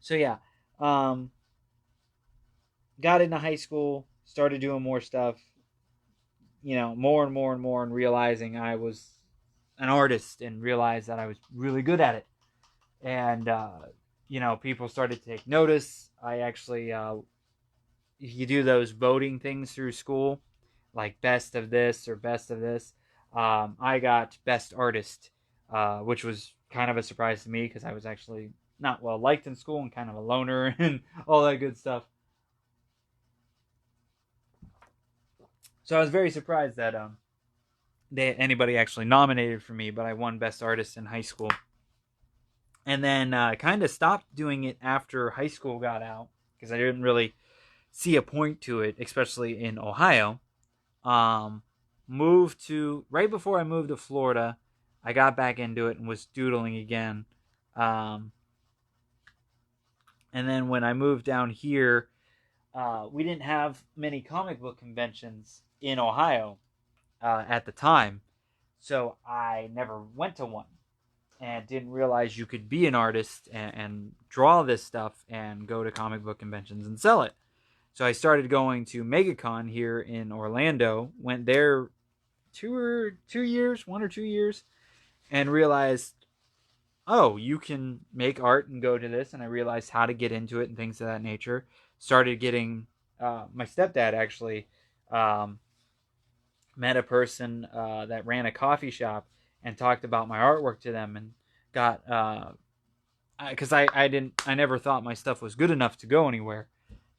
So yeah, um, got into high school, started doing more stuff, more and more and more, and realizing I was an artist and realized that I was really good at it. And, people started to take notice. I actually, you do those voting things through school, like best of this or best of this. I got best artist, which was kind of a surprise to me because I was actually not well liked in school and kind of a loner and all that good stuff. So I was very surprised that anybody actually nominated for me, but I won Best Artist in high school. And then kind of stopped doing it after high school got out because I didn't really see a point to it, especially in Ohio. Um, moved to right before I moved to Florida, I got back into it and was doodling again. Um, and then when I moved down here, we didn't have many comic book conventions in Ohio at the time, so I never went to one and didn't realize you could be an artist and draw this stuff and go to comic book conventions and sell it. So I started going to MegaCon here in Orlando. Went there 2 years, 1 or 2 years, and realized, oh, you can make art and go to this. And I realized how to get into it and things of that nature. Started getting my stepdad actually um, met a person that ran a coffee shop and talked about my artwork to them and got because I never thought my stuff was good enough to go anywhere.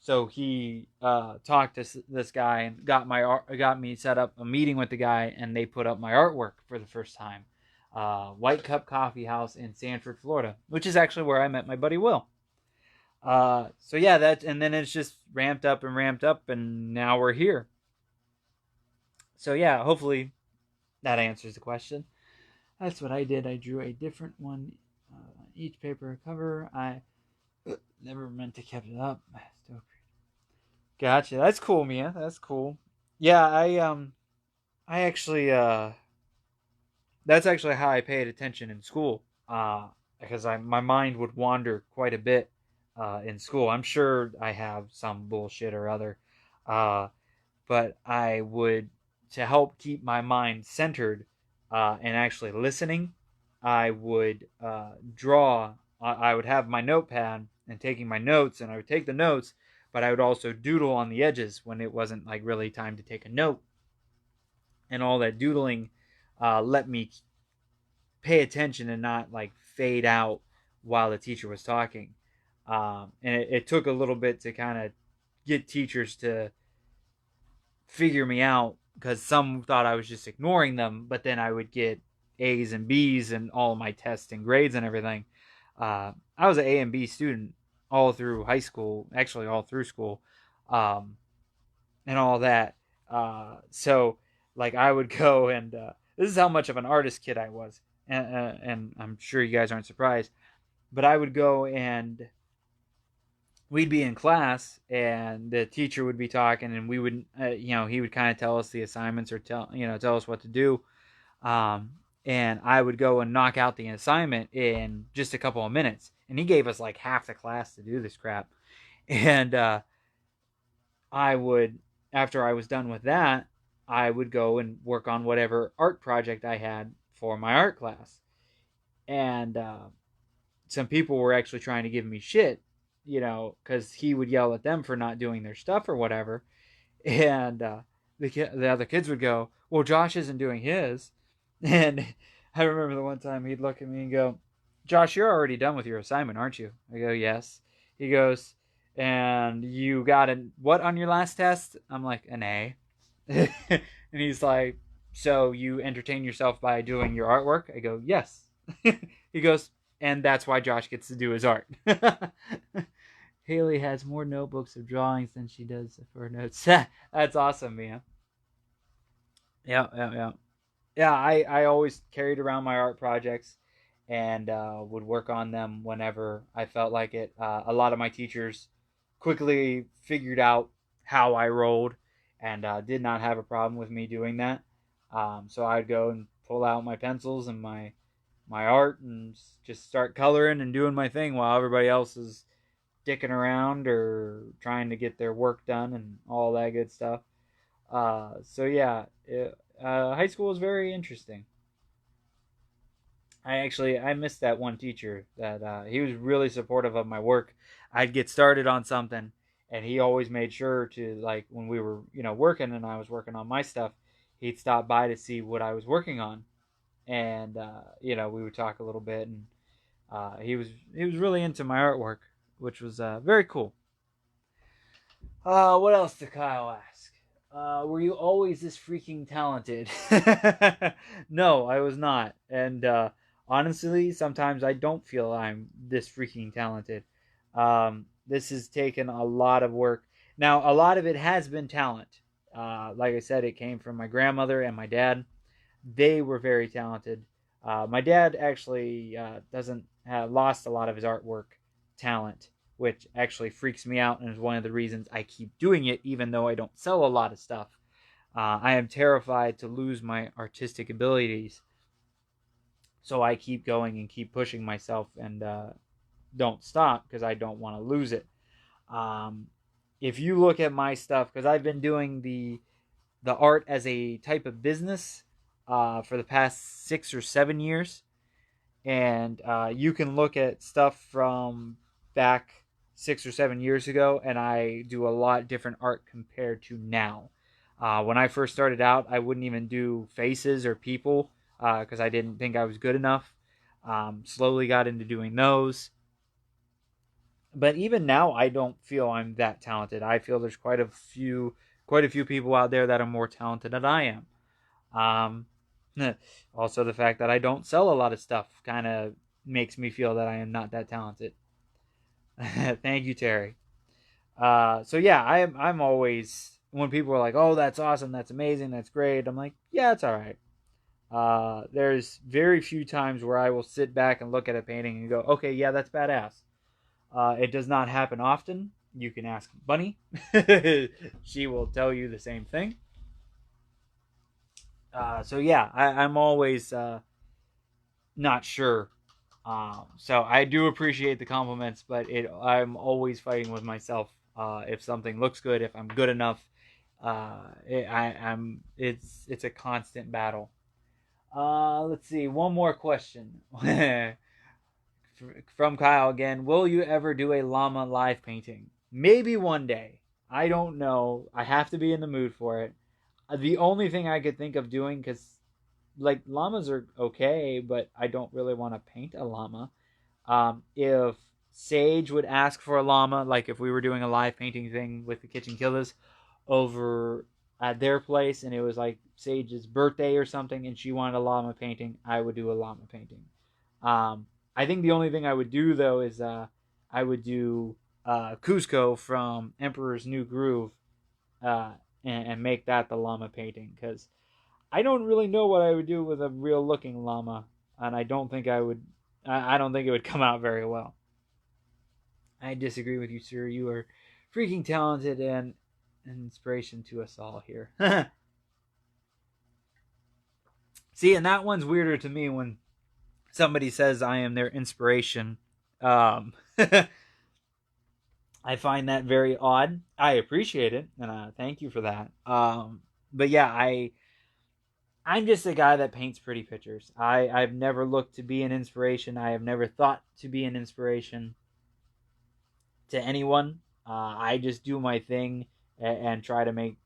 So he talked to this guy and got me set up a meeting with the guy, and they put up my artwork for the first time. White Cup Coffee House in Sanford, Florida, which is actually where I met my buddy Will. So yeah, and then it's just ramped up, and now we're here. So yeah, hopefully that answers the question. That's what I did. I drew a different one, each paper cover. I never meant to keep it up. Still, gotcha. That's cool, Mia. That's cool. Yeah, I actually that's actually how I paid attention in school. Because my mind would wander quite a bit in school. I'm sure I have some bullshit or other. Uh, but I would, to help keep my mind centered and actually listening, I would draw. I would have my notepad and taking my notes, and I would take the notes, but I would also doodle on the edges when it wasn't like really time to take a note. And all that doodling let me pay attention and not like fade out while the teacher was talking. And it took a little bit to kind of get teachers to figure me out, because some thought I was just ignoring them, but then I would get A's and B's and all my tests and grades and everything. I was an A and B student all through high school, actually all through school, um, and all that. So like I would go and this is how much of an artist kid I was, and I'm sure you guys aren't surprised, but I would go and we'd be in class and the teacher would be talking, and we would he would kind of tell us the assignments or tell us what to do, um, and I would go and knock out the assignment in just a couple of minutes, and he gave us like half the class to do this crap. And I would, after I was done with that, I would go and work on whatever art project I had for my art class. And some people were actually trying to give me shit, because he would yell at them for not doing their stuff or whatever. And the other kids would go, "Well, Josh isn't doing his." And I remember the one time he'd look at me and go, "Josh, you're already done with your assignment, aren't you?" I go, "Yes." He goes, "And you got a what on your last test?" I'm like, "An A." And he's like, "So you entertain yourself by doing your artwork?" I go, "Yes." He goes, "And that's why Josh gets to do his art." Haley has more notebooks of drawings than she does for notes. That's awesome, Mia. Yeah, yeah, yeah. Yeah, I always carried around my art projects and would work on them whenever I felt like it. A lot of my teachers quickly figured out how I rolled and did not have a problem with me doing that. So I'd go and pull out my pencils and my art and just start coloring and doing my thing while everybody else is dicking around or trying to get their work done and all that good stuff. So yeah, high school was very interesting. I missed that one teacher that he was really supportive of my work. I'd get started on something, and he always made sure to, like, when we were working and I was working on my stuff, he'd stop by to see what I was working on, and we would talk a little bit, and he was really into my artwork, which was very cool. What else did Kyle ask? Were you always this freaking talented? No, I was not. And honestly, sometimes I don't feel I'm this freaking talented. This has taken a lot of work. Now, a lot of it has been talent. Like I said, it came from my grandmother and my dad. They were very talented. My dad actually doesn't have lost a lot of his artwork talent, which actually freaks me out and is one of the reasons I keep doing it, even though I don't sell a lot of stuff. I am terrified to lose my artistic abilities, so I keep going and keep pushing myself and don't stop because I don't want to lose it. Um, if you look at my stuff, because I've been doing the art as a type of business for the past 6 or 7 years, and you can look at stuff from back 6 or 7 years ago, and I do a lot different art compared to now. When I first started out, I wouldn't even do faces or people because I didn't think I was good enough. Slowly got into doing those. But even now, I don't feel I'm that talented. I feel there's quite a few people out there that are more talented than I am. Um, Also, the fact that I don't sell a lot of stuff kind of makes me feel that I am not that talented. Thank you, Terry. So yeah, I'm always when people are like, "Oh, that's awesome, that's amazing, that's great," I'm like, "Yeah, it's all right." There's very few times where I will sit back and look at a painting and go, "Okay, yeah, that's badass." It does not happen often. You can ask Bunny; she will tell you the same thing. So yeah, I'm always not sure. So I do appreciate the compliments, but I'm always fighting with myself. If something looks good, if I'm good enough, it's a constant battle. Let's see, one more question from Kyle again. Will you ever do a llama live painting? Maybe one day. I don't know. I have to be in the mood for it. The only thing I could think of doing, because like llamas are okay, but I don't really want to paint a llama. If Sage would ask for a llama, like if we were doing a live painting thing with the Kitchen Killers over at their place, and it was like Sage's birthday or something, and she wanted a llama painting, I would do a llama painting. I think the only thing I would do though is I would do Cusco from Emperor's New Groove uh, and make that the llama painting because I don't really know what I would do with a real looking llama, and I don't think I would. I don't think it would come out very well. I disagree with you, sir. You are freaking talented and an inspiration to us all here. See, and that one's weirder to me when somebody says I am their inspiration. I find that very odd. I appreciate it, and thank you for that. But yeah, I'm just a guy that paints pretty pictures. I've never looked to be an inspiration. I have never thought to be an inspiration to anyone. I just do my thing and try to make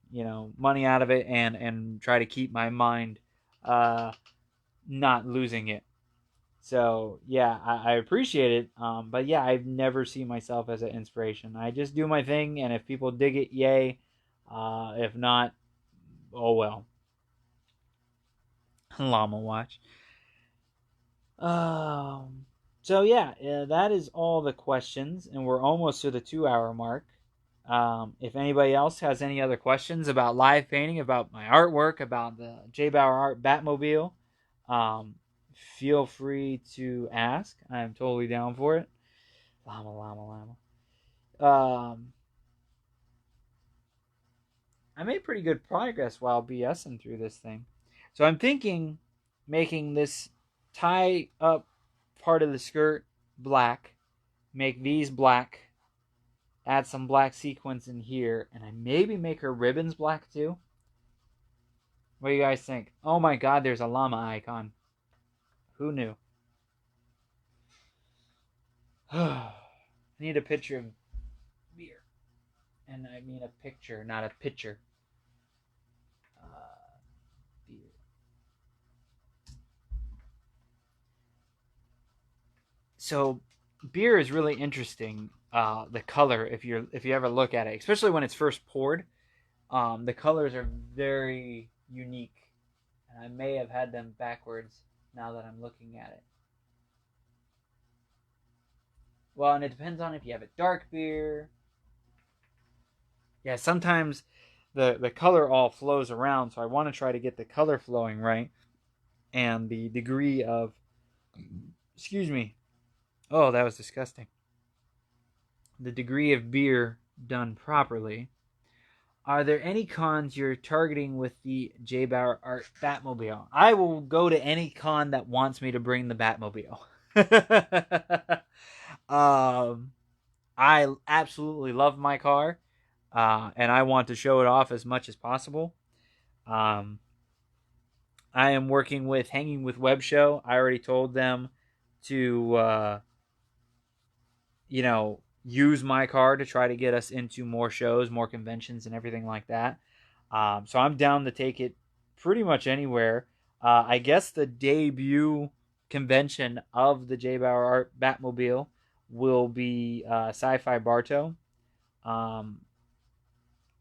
money out of it and try to keep my mind uh, not losing it. So yeah, I appreciate it. But yeah, I've never seen myself as an inspiration. I just do my thing, and if people dig it, yay. If not, oh well. Llama watch. Um. So yeah, that is all the questions, and we're almost to the 2 hour mark. If anybody else has any other questions about live painting, about my artwork, about the JBauerart Batmobile, um, feel free to ask. I'm totally down for it. Llama, llama, llama. I made pretty good progress while BSing through this thing. So I'm thinking making this tie up part of the skirt black, make these black, add some black sequins in here, and I maybe make her ribbons black too. What do you guys think? Oh my god, there's a llama icon. Who knew? I need a picture of beer. And I mean a picture, not a pitcher. Beer. So beer is really interesting. The color, if you ever look at it, especially when it's first poured, the colors are very unique, and I may have had them backwards now that I'm looking at it. Well, and it depends on if you have a dark beer. Yeah, sometimes the color all flows around, so I want to try to get the color flowing right and the degree of excuse me. Oh, that was disgusting. The degree of beer done properly. Are there any cons you're targeting with the JBauerart Batmobile? I will go to any con that wants me to bring the Batmobile. um, I absolutely love my car, and I want to show it off as much as possible. Um, I am working with Hanging with Web Show. I already told them to, use my car to try to get us into more shows, more conventions, and everything like that. So I'm down to take it pretty much anywhere. I guess the debut convention of the JBauerart Batmobile will be Sci-Fi Bartow. Um,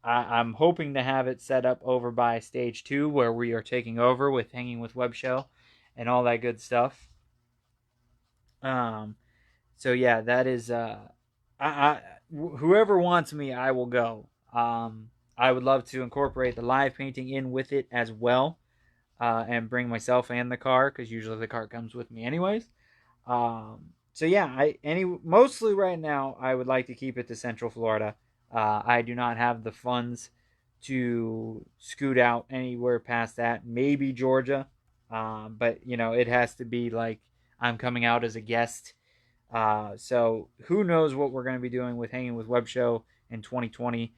I'm hoping to have it set up over by stage 2, where we are taking over with Hanging with Web Show and all that good stuff. Um, so yeah, that is whoever wants me, I will go. I would love to incorporate the live painting in with it as well, and bring myself and the car, because usually the car comes with me anyways. So yeah, mostly right now I would like to keep it to Central Florida. I do not have the funds to scoot out anywhere past that. Maybe Georgia, but it has to be like I'm coming out as a guest. So who knows what we're going to be doing with Hanging with Web Show in 2020.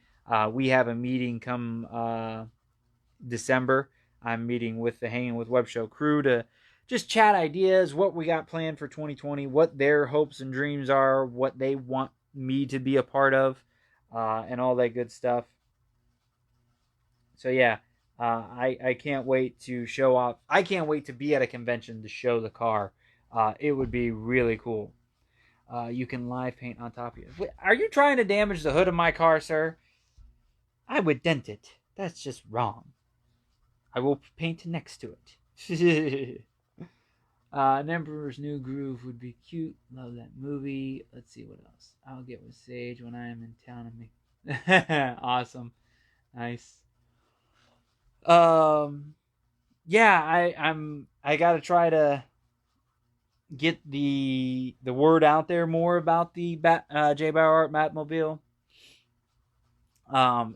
We have a meeting come December. I'm meeting with the Hanging with Web Show crew to just chat ideas, what we got planned for 2020, what their hopes and dreams are, what they want me to be a part of, and all that good stuff. So yeah, I can't wait to show off. I can't wait to be at a convention to show the car. It would be really cool. You can live paint on top of you. Wait, are you trying to damage the hood of my car, sir? I would dent it. That's just wrong. I will paint next to it. An Emperor's New Groove would be cute. Love that movie. Let's see what else. I'll get with Sage when I am in town. Awesome. Nice. Um. Yeah, I gotta try to get the word out there more about the JBauerart Batmobile.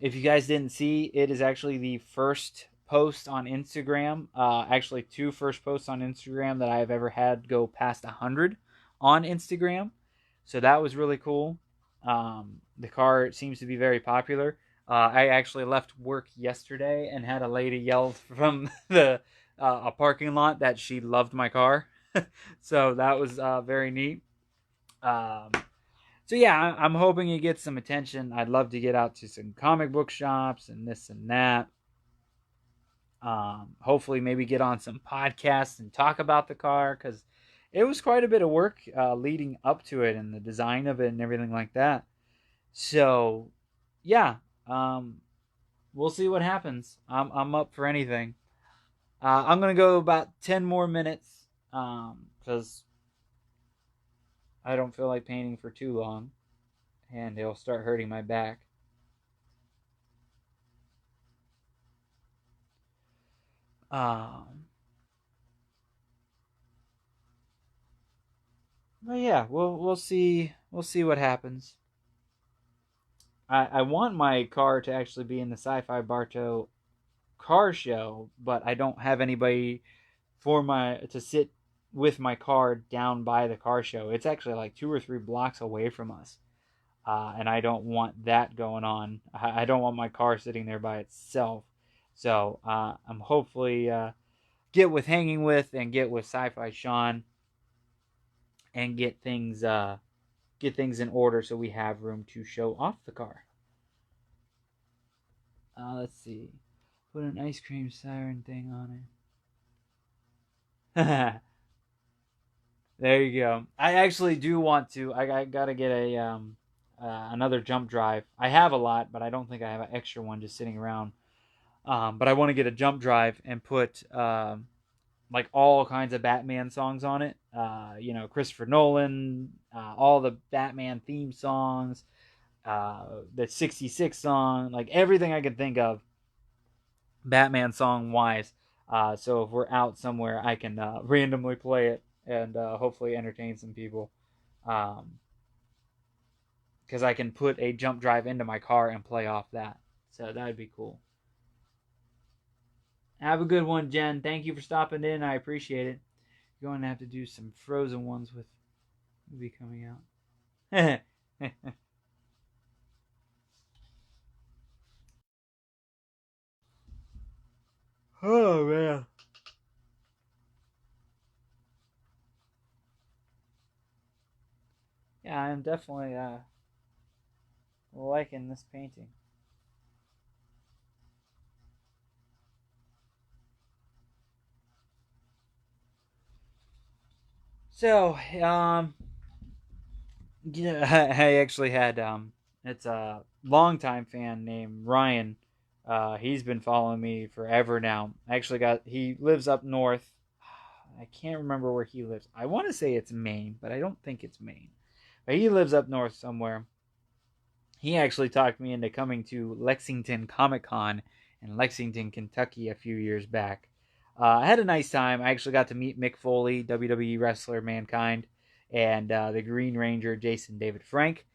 If you guys didn't see, it is actually the first post on Instagram. Actually, two first posts on Instagram that I've ever had go past 100 on Instagram. So that was really cool. The car seems to be very popular. I actually left work yesterday and had a lady yell from the a parking lot that she loved my car. So that was very neat. Um, so yeah, I'm hoping it gets some attention. I'd love to get out to some comic book shops and this and that. Hopefully, maybe get on some podcasts and talk about the car, because it was quite a bit of work leading up to it and the design of it and everything like that. So yeah, we'll see what happens. I'm up for anything. I'm gonna go about 10 more minutes because I don't feel like painting for too long, and it'll start hurting my back. Um, but yeah, we'll see what happens. I want my car to actually be in the Sci-Fi Bartow car show, but I don't have anybody for my to sit with my car down by the car show. It's actually like 2 or 3 blocks away from us, and I don't want that going on. I don't want my car sitting there by itself. So I'm hopefully get with Hanging with and get with Sci-Fi Sean and get things in order so we have room to show off the car. Let's see. Put an ice cream siren thing on it. There you go. I actually do want to. I gotta get a another jump drive. I have a lot, but I don't think I have an extra one just sitting around. But I want to get a jump drive and put like all kinds of Batman songs on it. Christopher Nolan, all the Batman theme songs, the '66 song, like everything I could think of, Batman song wise. So if we're out somewhere, I can randomly play it and hopefully entertain some people. Because I can put a jump drive into my car and play off that. So that would be cool. Have a good one, Jen. Thank you for stopping in. I appreciate it. You're going to have to do some Frozen ones with movie coming out. Oh man. Yeah, I'm definitely liking this painting. So, Yeah, I actually had it's a longtime fan named Ryan. He's been following me forever now. I actually got he lives up north. I can't remember where he lives. I want to say it's Maine, but I don't think it's Maine. But he lives up north somewhere. He actually talked me into coming to Lexington Comic Con in Lexington, Kentucky a few years back. I had a nice time. I actually got to meet Mick Foley, WWE wrestler, Mankind, and the Green Ranger, Jason David Frank.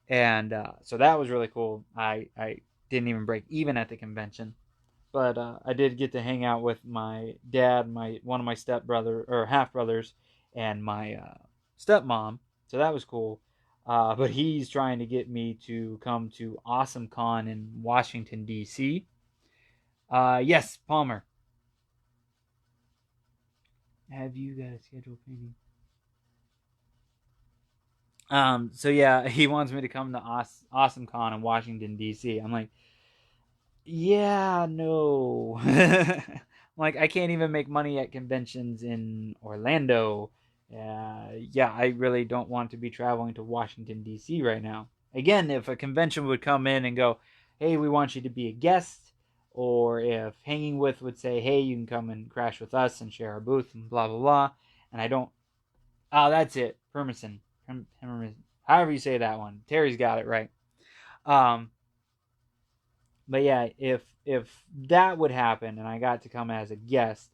And so that was really cool. I didn't even break even at the convention, but I did get to hang out with my dad, my one of my stepbrother or half brothers, and my stepmom. So that was cool. But he's trying to get me to come to Awesome Con in Washington D.C. Yes, Palmer. Have you got a scheduled painting? So yeah, he wants me to come to Awesome Con in Washington D.C. I'm like, yeah, no. Like I can't even make money at conventions in Orlando. Yeah, I really don't want to be traveling to Washington D.C. right now. Again, if a convention would come in and go, "Hey, we want you to be a guest," or if Hanging With would say, "Hey, you can come and crash with us and share our booth and blah blah blah," and I don't. Oh, that's it, Hermison. However you say that one. Terry's got it right. Um, but yeah, if that would happen and I got to come as a guest,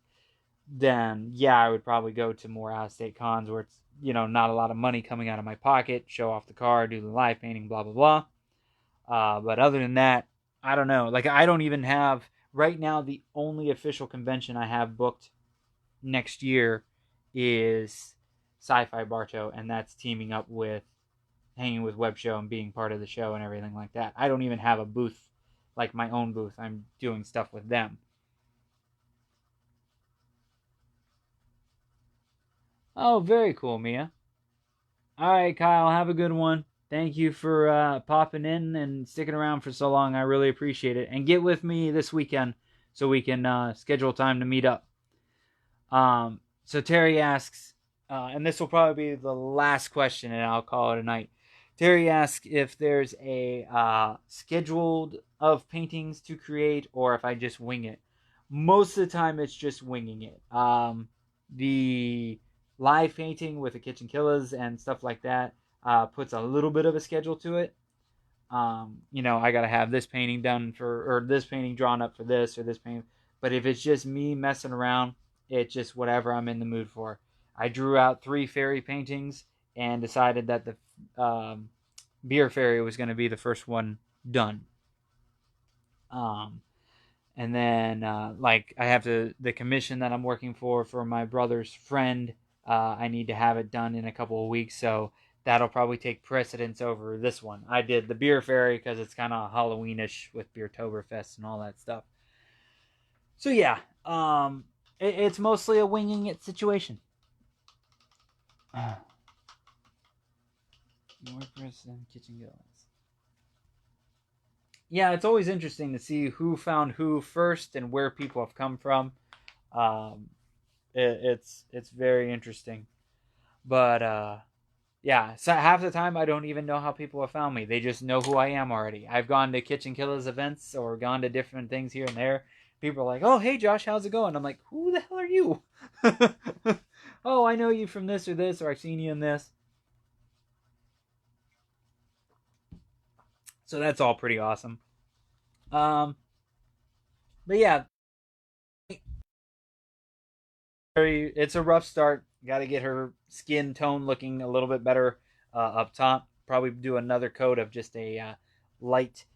then yeah, I would probably go to more out of state cons where it's not a lot of money coming out of my pocket, show off the car, do the live painting, blah blah blah. But other than that, I don't know. Like I don't even have right now. The only official convention I have booked next year is Sci-Fi Bartow, and that's teaming up with Hanging with Web Show and being part of the show and everything like that. I don't even have a booth, like my own booth. I'm doing stuff with them. Oh, very cool, Mia. All right, Kyle, have a good one. Thank you for popping in and sticking around for so long. I really appreciate it. And get with me this weekend so we can schedule time to meet up. So Terry asks, and this will probably be the last question, and I'll call it a night. Terry asks if there's a scheduled of paintings to create, or if I just wing it. Most of the time, it's just winging it. The live painting with the kitchen killers and stuff like that puts a little bit of a schedule to it. I got to have this painting done or this painting drawn up for this, or this painting. But if it's just me messing around, it's just whatever I'm in the mood for. I drew out 3 fairy paintings and decided that the beer fairy was going to be the first one done. Um, and then, like, I have the commission that I'm working for my brother's friend. I need to have it done in a couple of weeks, so that'll probably take precedence over this one. I did the beer fairy because it's kind of Halloweenish with Beertoberfest and all that stuff. So yeah, it's mostly a winging it situation. More than kitchen gills. Yeah, it's always interesting to see who found who first and where people have come from. Um, it's very interesting, but yeah, so half the time I don't even know how people have found me. They just know who I am already. I've gone to Kitchen Killers events or gone to different things here and there. People are like, "Oh, hey Josh, how's it going?" I'm like, "Who the hell are you?" Oh, I know you from this, or I've seen you in this. So that's all pretty awesome. Um, but yeah, it's a rough start. Got to get her skin tone looking a little bit better up top. Probably do another coat of just a light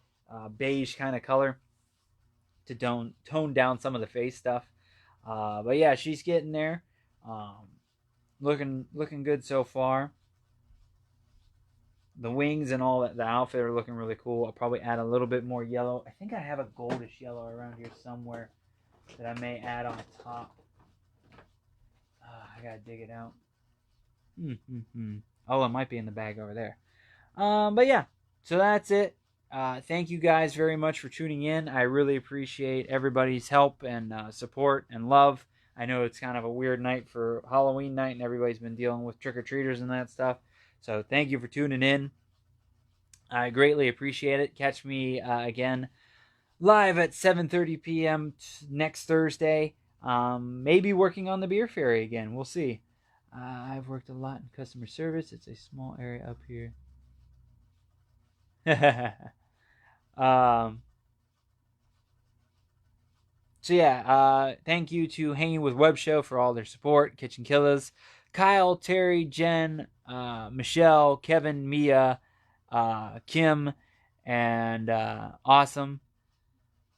beige kind of color to tone down some of the face stuff. But yeah, she's getting there. Um, looking good so far. The wings and all that, the outfit are looking really cool. I'll probably add a little bit more yellow. I think I have a goldish yellow around here somewhere that I may add on top. I gotta dig it out. Oh, it might be in the bag over there. But yeah, so that's it. Thank you guys very much for tuning in. I really appreciate everybody's help and support and love. I know it's kind of a weird night for Halloween night, and everybody's been dealing with trick or treaters and that stuff. So thank you for tuning in. I greatly appreciate it. Catch me again live at 7:30 p.m. Next Thursday. Maybe working on the beer fairy again. We'll see. I've worked a lot in customer service. It's a small area up here. um, so yeah, thank you to Hanging with Web Show for all their support. Kitchen Killers, Kyle, Terry, Jen, Michelle, Kevin, Mia, Kim, and Awesome.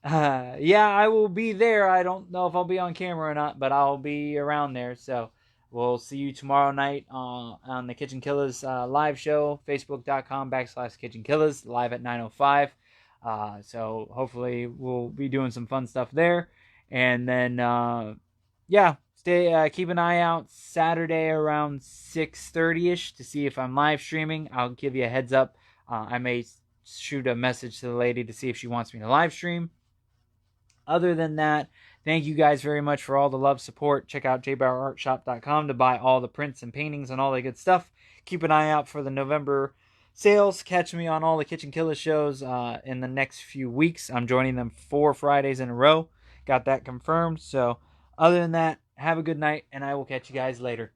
Yeah, I will be there. I don't know if I'll be on camera or not, but I'll be around there. So we'll see you tomorrow night on the Kitchen Killers live show, facebook.com/Kitchen Killers, live at 9:05. So hopefully we'll be doing some fun stuff there. And then, yeah, keep an eye out Saturday around 6:30ish to see if I'm live streaming. I'll give you a heads up. I may shoot a message to the lady to see if she wants me to live stream. Other than that, thank you guys very much for all the love, support. Check out JBauerartShop.com to buy all the prints and paintings and all that good stuff. Keep an eye out for the November sales. Catch me on all the Kitchen Killer shows in the next few weeks. I'm joining them 4 Fridays in a row. Got that confirmed. So other than that, have a good night, and I will catch you guys later.